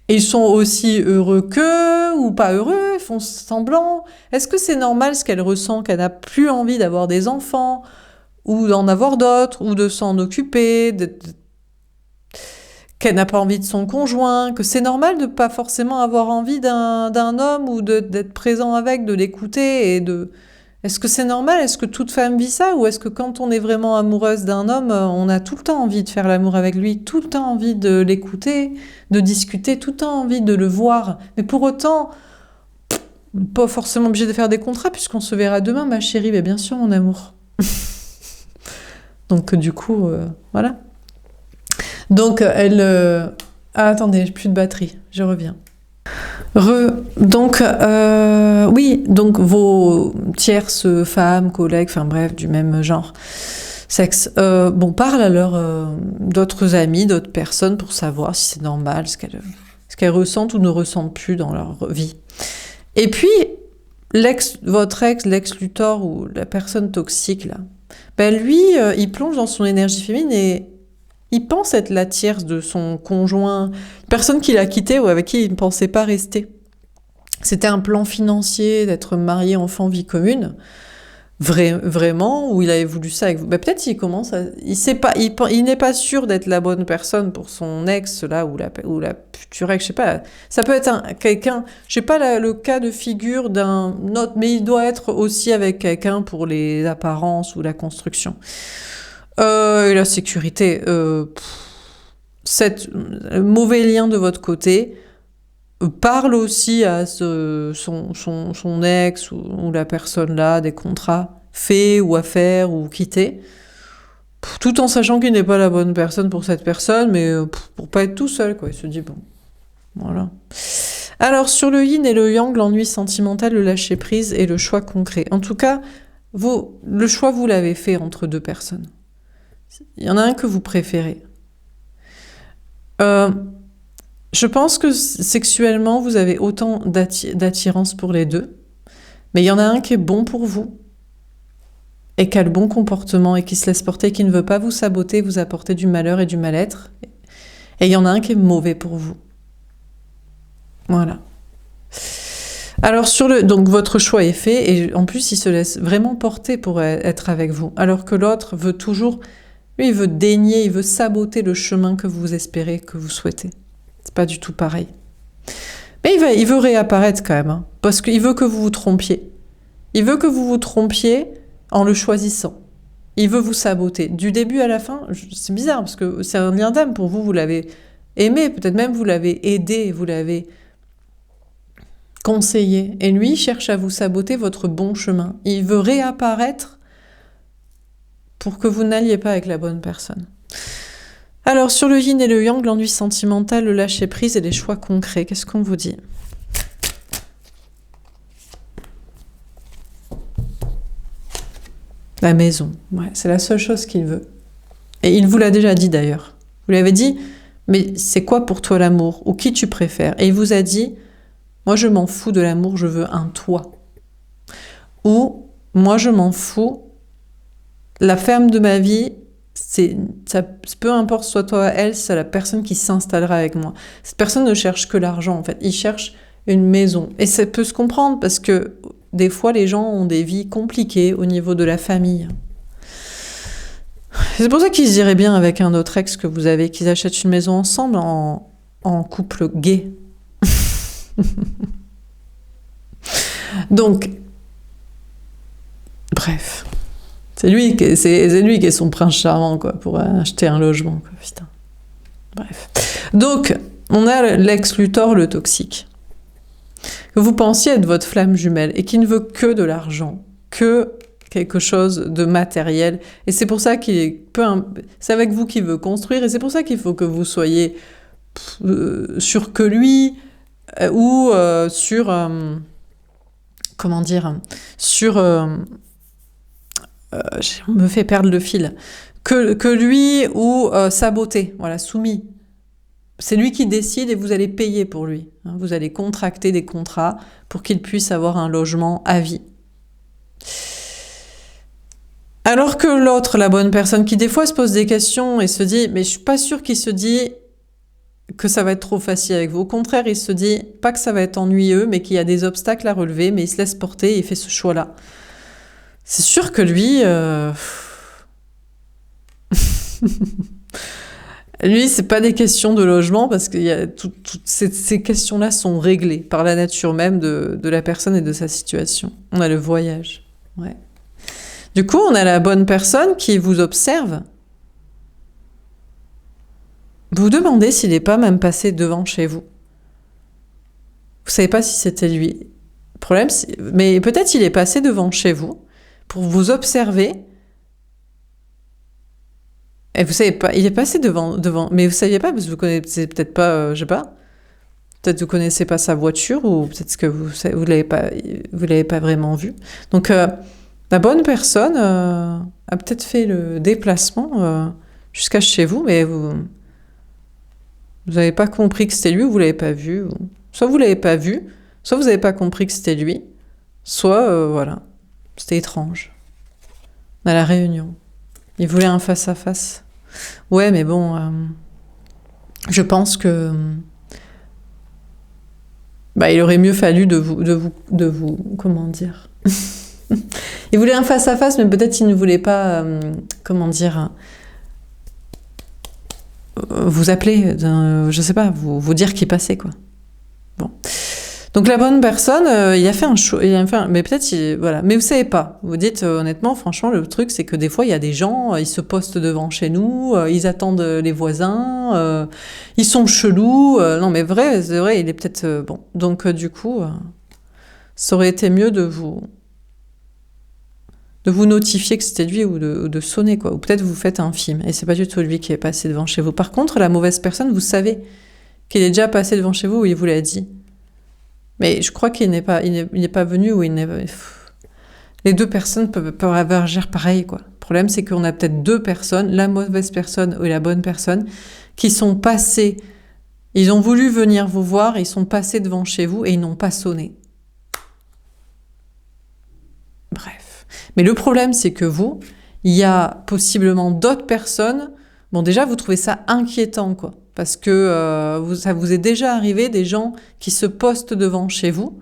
ils sont aussi heureux qu'eux ou pas heureux, ils font semblant. Est-ce que c'est normal ce qu'elle ressent, qu'elle n'a plus envie d'avoir des enfants ou d'en avoir d'autres ou de s'en occuper, qu'elle n'a pas envie de son conjoint, que c'est normal de pas forcément avoir envie d'un homme ou d'être présent avec, de l'écouter et de... Est-ce que c'est normal? Est-ce que toute femme vit ça? Ou est-ce que quand on est vraiment amoureuse d'un homme, on a tout le temps envie de faire l'amour avec lui, tout le temps envie de l'écouter, de discuter, tout le temps envie de le voir? Mais pour autant, pas forcément obligé de faire des contrats puisqu'on se verra demain, ma chérie, mais bien sûr, mon amour. Donc du coup, voilà. Donc elle... Ah, attendez, j'ai plus de batterie, je reviens. Donc, oui, donc vos tierces femmes, collègues, enfin bref, du même genre, sexe, bon, parlent à d'autres amis, d'autres personnes pour savoir si c'est normal, ce qu'elles ressentent ou ne ressentent plus dans leur vie. Et puis, votre ex, l'ex-Luthor ou la personne toxique, là, ben lui, il plonge dans son énergie féminine et il pense être la tierce de son conjoint, personne qu'il a quitté ou avec qui il ne pensait pas rester. C'était un plan financier d'être marié, enfant, vie commune, vraiment, où il avait voulu ça avec vous. Ben peut-être il commence à... Il n'est pas sûr d'être la bonne personne pour son ex, là, ou la future ex, je sais pas. Ça peut être quelqu'un... Je sais pas le cas de figure d'un autre, mais il doit être aussi avec quelqu'un pour les apparences ou la construction. Et la sécurité, mauvais lien de votre côté parle aussi à son ex ou la personne là, des contrats faits ou à faire ou quittés, tout en sachant qu'il n'est pas la bonne personne pour cette personne, mais pour pas être tout seul, quoi. Il se dit, bon, voilà. Alors, sur le yin et le yang, l'ennui sentimental, le lâcher-prise et le choix concret. En tout cas, le choix, vous l'avez fait entre deux personnes. Il y en a un que vous préférez. Je pense que sexuellement, vous avez autant d'attirance pour les deux, mais il y en a un qui est bon pour vous et qui a le bon comportement et qui se laisse porter, qui ne veut pas vous saboter, vous apporter du malheur et du mal-être. Et il y en a un qui est mauvais pour vous. Voilà. Alors, donc votre choix est fait et en plus, il se laisse vraiment porter pour être avec vous, alors que l'autre veut toujours... Lui, il veut dénier, il veut saboter le chemin que vous espérez, que vous souhaitez. C'est pas du tout pareil. Mais il veut réapparaître quand même, hein, parce qu'il veut que vous vous trompiez. Il veut que vous vous trompiez en le choisissant. Il veut vous saboter. Du début à la fin, c'est bizarre, parce que c'est un lien d'âme pour vous, vous l'avez aimé, peut-être même vous l'avez aidé, vous l'avez conseiller. Et lui, il cherche à vous saboter votre bon chemin. Il veut réapparaître pour que vous n'alliez pas avec la bonne personne. Alors, sur le yin et le yang, l'ennui sentimental, le lâcher-prise et les choix concrets, qu'est-ce qu'on vous dit? La maison, ouais, c'est la seule chose qu'il veut. Et il vous l'a déjà dit d'ailleurs. Vous lui avez dit, mais c'est quoi pour toi l'amour? Ou qui tu préfères? Et il vous a dit, moi je m'en fous de l'amour, je veux un toi. Ou, moi je m'en fous, la femme de ma vie, peu importe soit toi ou elle, c'est la personne qui s'installera avec moi. Cette personne ne cherche que l'argent en fait, il cherche une maison. Et ça peut se comprendre parce que des fois les gens ont des vies compliquées au niveau de la famille. C'est pour ça qu'ils iraient bien avec un autre ex que vous avez, qu'ils achètent une maison ensemble en couple gay. Donc, bref. C'est lui qui est son prince charmant, quoi, pour acheter un logement, quoi, putain. Bref. Donc, on a l'ex Luthor, le toxique. Que vous pensiez être votre flamme jumelle et qui ne veut que de l'argent, que quelque chose de matériel. Et c'est pour ça c'est avec vous qu'il veut construire et c'est pour ça qu'il faut que vous soyez sûr que lui ou sur... comment dire? Sur... on me fait perdre le fil. Que lui ou sa beauté, voilà, soumis. C'est lui qui décide et vous allez payer pour lui. Hein, vous allez contracter des contrats pour qu'il puisse avoir un logement à vie. Alors que l'autre, la bonne personne, qui des fois se pose des questions et se dit, mais je suis pas sûre qu'il se dit que ça va être trop facile avec vous. Au contraire, il se dit, pas que ça va être ennuyeux, mais qu'il y a des obstacles à relever, mais il se laisse porter et il fait ce choix-là. C'est sûr que lui... Lui, c'est pas des questions de logement parce que toutes ces questions-là sont réglées par la nature même de la personne et de sa situation. On a le voyage. Ouais. Du coup, on a la bonne personne qui vous observe. Vous vous demandez s'il n'est pas même passé devant chez vous. Vous savez pas si c'était lui. Le problème, mais peut-être il est passé devant chez vous pour vous observer. Et vous savez pas, il est passé devant, mais vous saviez pas, parce que vous connaissez peut-être pas, je sais pas, peut-être vous connaissez pas sa voiture, ou peut-être que vous l'avez pas vraiment vu. Donc, la bonne personne a peut-être fait le déplacement jusqu'à chez vous, mais vous n'avez pas compris que c'était lui, ou vous l'avez pas vu. Soit vous l'avez pas vu, soit vous n'avez pas compris que c'était lui, soit, voilà, c'était étrange. À la réunion. Il voulait un face-à-face. Ouais, mais bon, je pense que il aurait mieux fallu de vous, comment dire. Il voulait un face-à-face, mais peut-être il ne voulait pas, comment dire, vous appeler, je sais pas, vous dire qu'il passait, quoi. Bon. Donc la bonne personne, il a fait un choix, mais peut-être, voilà. Mais vous savez pas. Vous dites honnêtement, franchement, le truc, c'est que des fois, il y a des gens, ils se postent devant chez nous, ils attendent les voisins, ils sont chelous. Non, mais c'est vrai, il est peut-être bon. Donc du coup, ça aurait été mieux de vous notifier que c'était lui ou de sonner, quoi. Ou peut-être vous faites un film et c'est pas du tout lui qui est passé devant chez vous. Par contre, la mauvaise personne, vous savez qu'il est déjà passé devant chez vous ou il vous l'a dit. Mais je crois qu'il n'est pas venu ou il n'est pas... Les deux personnes peuvent agir pareil, quoi. Le problème, c'est qu'on a peut-être deux personnes, la mauvaise personne ou la bonne personne, qui sont passées. Ils ont voulu venir vous voir, ils sont passés devant chez vous et ils n'ont pas sonné. Bref. Mais le problème, c'est que vous, il y a possiblement d'autres personnes. Bon, déjà, vous trouvez ça inquiétant, quoi. Parce que ça vous est déjà arrivé des gens qui se postent devant chez vous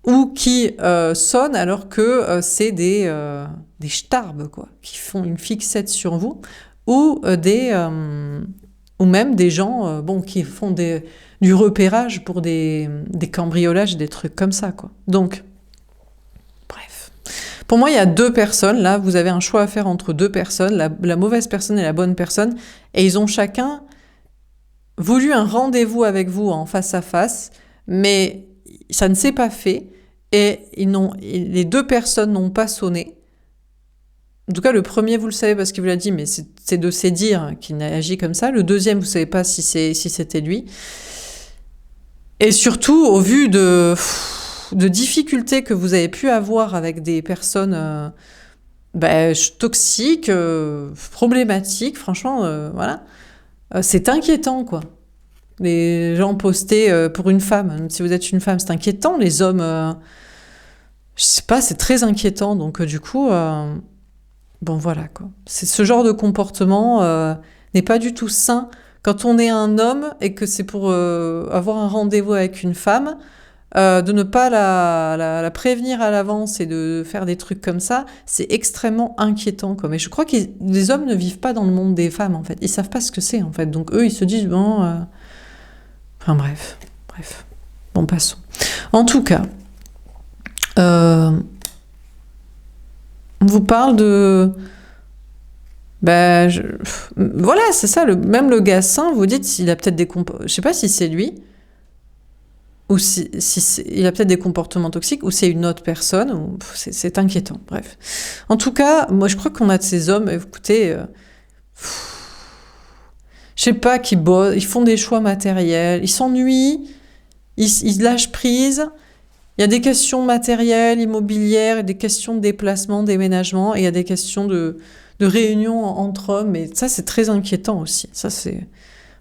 ou qui sonnent alors que c'est des starbes, quoi, qui font une fixette sur vous, ou ou même des gens qui font du repérage pour des cambriolages, des trucs comme ça, quoi. Donc, bref. Pour moi, il y a deux personnes. Là, vous avez un choix à faire entre deux personnes, la mauvaise personne et la bonne personne, et ils ont chacun voulu un rendez-vous avec vous en face à face, mais ça ne s'est pas fait et les deux personnes n'ont pas sonné. En tout cas, le premier, vous le savez parce qu'il vous l'a dit, mais c'est de ses dires qu'il a agi comme ça. Le deuxième, vous ne savez pas si c'était lui. Et surtout, au vu de difficultés que vous avez pu avoir avec des personnes toxiques, problématiques, franchement, voilà, c'est inquiétant, quoi. Les gens postés pour une femme, même si vous êtes une femme, c'est inquiétant. Les hommes, je sais pas, c'est très inquiétant. Donc, du coup... Bon, voilà, quoi. Ce genre de comportement n'est pas du tout sain. Quand on est un homme et que c'est pour avoir un rendez-vous avec une femme, de ne pas la prévenir à l'avance et de faire des trucs comme ça, c'est extrêmement inquiétant, quoi. Mais je crois que les hommes ne vivent pas dans le monde des femmes, en fait. Ils savent pas ce que c'est, en fait. Donc, eux, ils se disent, bon... Enfin, bref. Bon, passons. En tout cas... On vous parle de... Voilà, c'est ça. Même le gars sain, vous dites s'il a peut-être des comportements... Je sais pas si c'est lui, ou il a peut-être des comportements toxiques, ou c'est une autre personne, ou c'est inquiétant. Bref. En tout cas, moi, je crois qu'on a de ces hommes, écoutez... je sais pas, qui bossent, ils font des choix matériels, ils s'ennuient, ils lâchent prise... Il y a des questions matérielles, immobilières, des questions de déplacement, déménagement, et il y a des questions de réunion entre hommes, et ça, c'est très inquiétant aussi. Ça, c'est...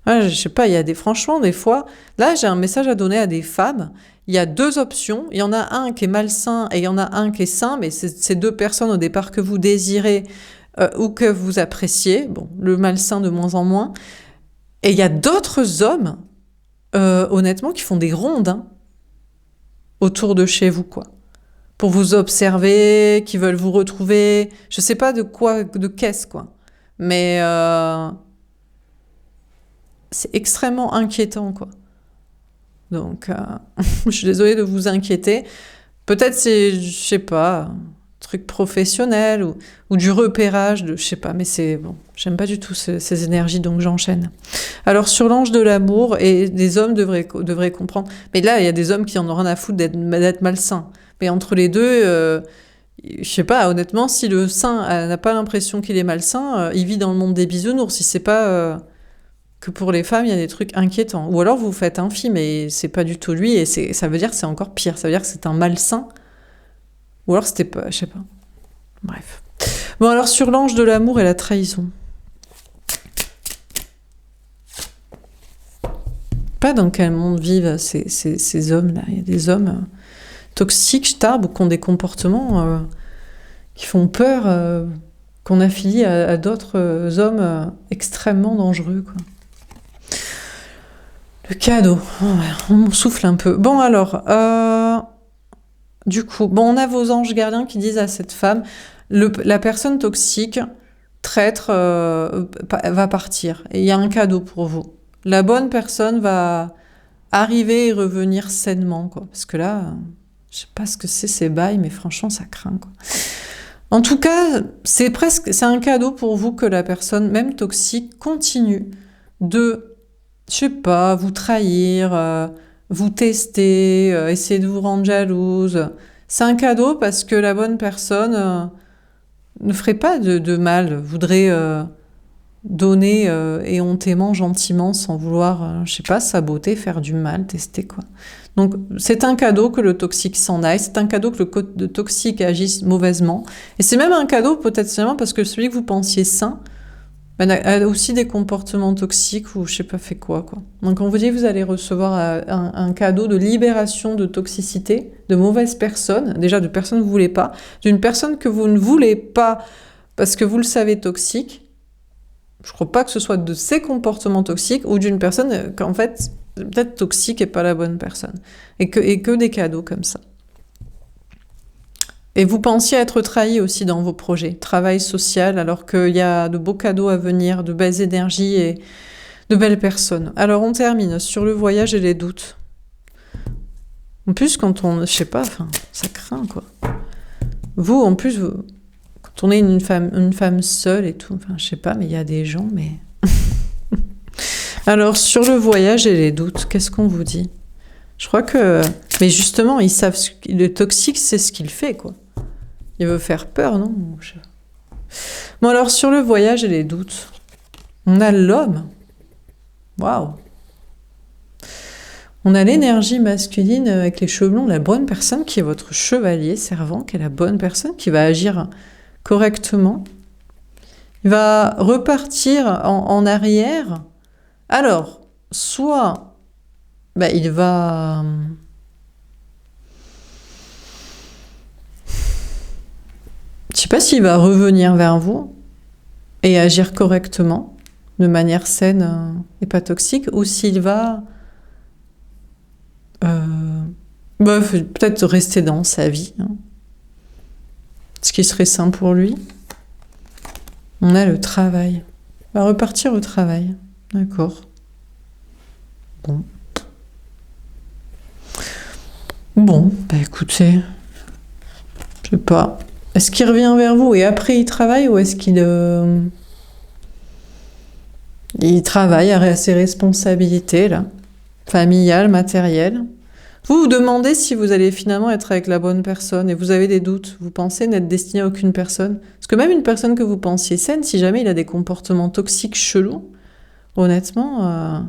Ouais, je sais pas, il y a franchement, des fois... Là, j'ai un message à donner à des femmes. Il y a deux options. Il y en a un qui est malsain, et il y en a un qui est sain, mais c'est ces deux personnes, au départ, que vous désirez ou que vous appréciez. Bon, le malsain de moins en moins. Et il y a d'autres hommes, honnêtement, qui font des rondes, hein, autour de chez vous, quoi. Pour vous observer, qui veulent vous retrouver. Je sais pas de qu'est-ce, quoi. Mais c'est extrêmement inquiétant, quoi. Donc, je suis désolée de vous inquiéter. Peut-être c'est, je sais pas, un truc professionnel ou du repérage, je sais pas, mais c'est bon. J'aime pas du tout ces énergies, donc j'enchaîne. Alors, sur l'ange de l'amour, et des hommes devraient comprendre. Mais là, il y a des hommes qui en ont rien à foutre d'être malsains. Mais entre les deux, je sais pas, honnêtement, si le saint n'a pas l'impression qu'il est malsain, il vit dans le monde des bisounours. Si c'est pas que pour les femmes, il y a des trucs inquiétants. Ou alors vous faites un film et c'est pas du tout lui, et ça veut dire que c'est encore pire. Ça veut dire que c'est un malsain. Ou alors c'était pas, je sais pas. Bref. Bon, alors sur l'ange de l'amour et la trahison. Pas dans quel monde vivent ces hommes-là. Il y a des hommes toxiques, starbes, ou qui ont des comportements qui font peur, qu'on affilie à d'autres hommes extrêmement dangereux, quoi. Le cadeau. Oh, on souffle un peu. Bon, alors, du coup, on a vos anges gardiens qui disent à cette femme, la personne toxique, traître, va partir. Et il y a un cadeau pour vous. La bonne personne va arriver et revenir sainement, quoi. Parce que là, je sais pas ce que c'est ces bails, mais franchement, ça craint, quoi. En tout cas, c'est un cadeau pour vous que la personne, même toxique, continue de, je sais pas, vous trahir, vous tester, essayer de vous rendre jalouse. C'est un cadeau parce que la bonne personne ne ferait pas de mal, voudrait donner éhontément, gentiment, sans vouloir, je sais pas, saboter, faire du mal, tester, quoi. Donc, c'est un cadeau que le toxique s'en aille, c'est un cadeau que le toxique agisse mauvaisement, et c'est même un cadeau potentiellement parce que celui que vous pensiez sain a aussi des comportements toxiques ou je sais pas fait quoi. Donc, on vous dit que vous allez recevoir un cadeau de libération de toxicité, de mauvaises personnes, déjà de personnes que vous voulez pas, d'une personne que vous ne voulez pas parce que vous le savez toxique. Je crois pas que ce soit de ses comportements toxiques ou d'une personne qu'en fait, peut-être toxique et pas la bonne personne. Et que des cadeaux comme ça. Et vous pensiez être trahi aussi dans vos projets. Travail social, alors qu'il y a de beaux cadeaux à venir, de belles énergies et de belles personnes. Alors on termine sur le voyage et les doutes. En plus, quand on... Je sais pas, enfin, ça craint, quoi. Vous, en plus, quand on est une femme seule et tout, enfin, je sais pas, mais il y a des gens, mais... Alors, sur le voyage et les doutes, qu'est-ce qu'on vous dit ? Je crois que... Mais justement, ils savent... Le toxique, c'est ce qu'il fait, quoi. Il veut faire peur, non? Bon, alors, sur le voyage et les doutes, on a l'homme. Waouh! On a l'énergie masculine avec les cheveux blonds, la bonne personne qui est votre chevalier servant, qui est la bonne personne qui va agir correctement. Il va repartir en arrière. Alors, soit il va... Je sais pas s'il va revenir vers vous et agir correctement, de manière saine et pas toxique, ou s'il va peut-être rester dans sa vie, hein, ce qui serait sain pour lui. On a le travail. Il va repartir au travail. D'accord. Bon. Bon, écoutez, je sais pas. Est-ce qu'il revient vers vous et après il travaille, ou est-ce qu'il il travaille à ses responsabilités, là, familiales, matérielles? Vous vous demandez si vous allez finalement être avec la bonne personne et vous avez des doutes. Vous pensez n'être destiné à aucune personne. Parce que même une personne que vous pensiez saine, si jamais il a des comportements toxiques chelous, honnêtement,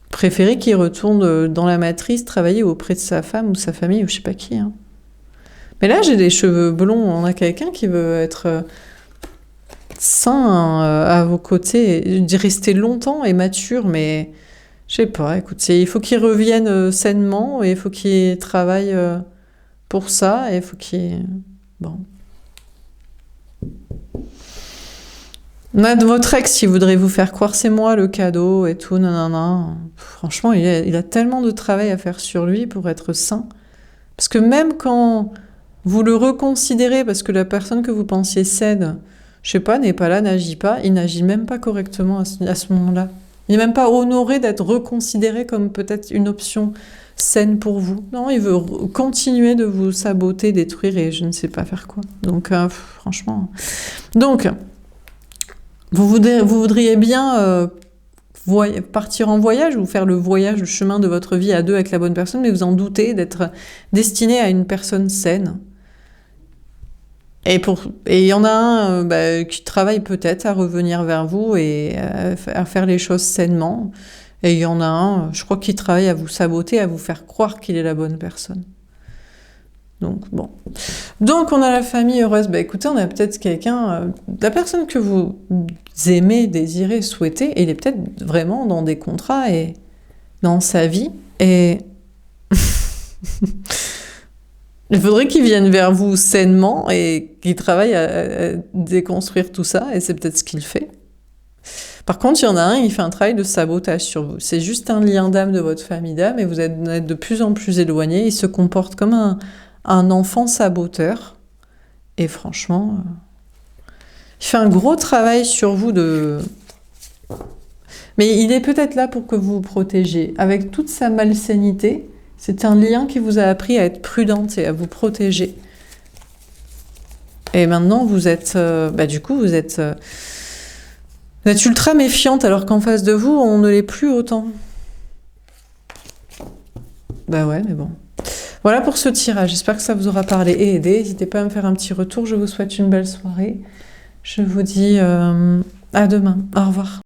préférez qu'il retourne dans la matrice, travailler auprès de sa femme ou sa famille ou je sais pas qui. Hein. Mais là, j'ai des cheveux blonds. On a quelqu'un qui veut être sain à vos côtés, rester longtemps et mature, mais je sais pas. Écoute, il faut qu'il revienne sainement et il faut qu'il travaille pour ça et il faut qu'il... Bon. On a de votre ex qui voudrait vous faire croire c'est moi le cadeau et tout, nanana. Franchement, il a tellement de travail à faire sur lui pour être sain. Parce que même quand vous le reconsidérez, parce que la personne que vous pensiez saine, je sais pas, n'est pas là, n'agit pas, il n'agit même pas correctement à ce moment-là. Il n'est même pas honoré d'être reconsidéré comme peut-être une option saine pour vous. Non, il veut continuer de vous saboter, détruire et je ne sais pas faire quoi. Donc, franchement... Donc... Vous voudriez bien partir en voyage ou faire le voyage, le chemin de votre vie à deux avec la bonne personne, mais vous en doutez d'être destiné à une personne saine. Et il y en a un qui travaille peut-être à revenir vers vous et à faire les choses sainement. Et il y en a un, je crois, qui travaille à vous saboter, à vous faire croire qu'il est la bonne personne. Donc, bon. Donc, on a la famille heureuse. Écoutez, on a peut-être quelqu'un... la personne que vous aimez, désirez, souhaitez, il est peut-être vraiment dans des contrats et dans sa vie. Et... il faudrait qu'il vienne vers vous sainement et qu'il travaille à déconstruire tout ça. Et c'est peut-être ce qu'il fait. Par contre, il y en a un, il fait un travail de sabotage sur vous. C'est juste un lien d'âme de votre famille d'âme et vous êtes de plus en plus éloignés. Il se comporte comme un enfant saboteur. Et franchement, il fait un gros travail sur vous de... Mais il est peut-être là pour que vous vous protégez. Avec toute sa malsainité, c'est un lien qui vous a appris à être prudente et à vous protéger. Et maintenant, vous êtes... du coup, vous êtes ultra méfiante alors qu'en face de vous, on ne l'est plus autant. Ouais, mais bon. Voilà pour ce tirage. J'espère que ça vous aura parlé et aidé. N'hésitez pas à me faire un petit retour. Je vous souhaite une belle soirée. Je vous dis à demain. Au revoir.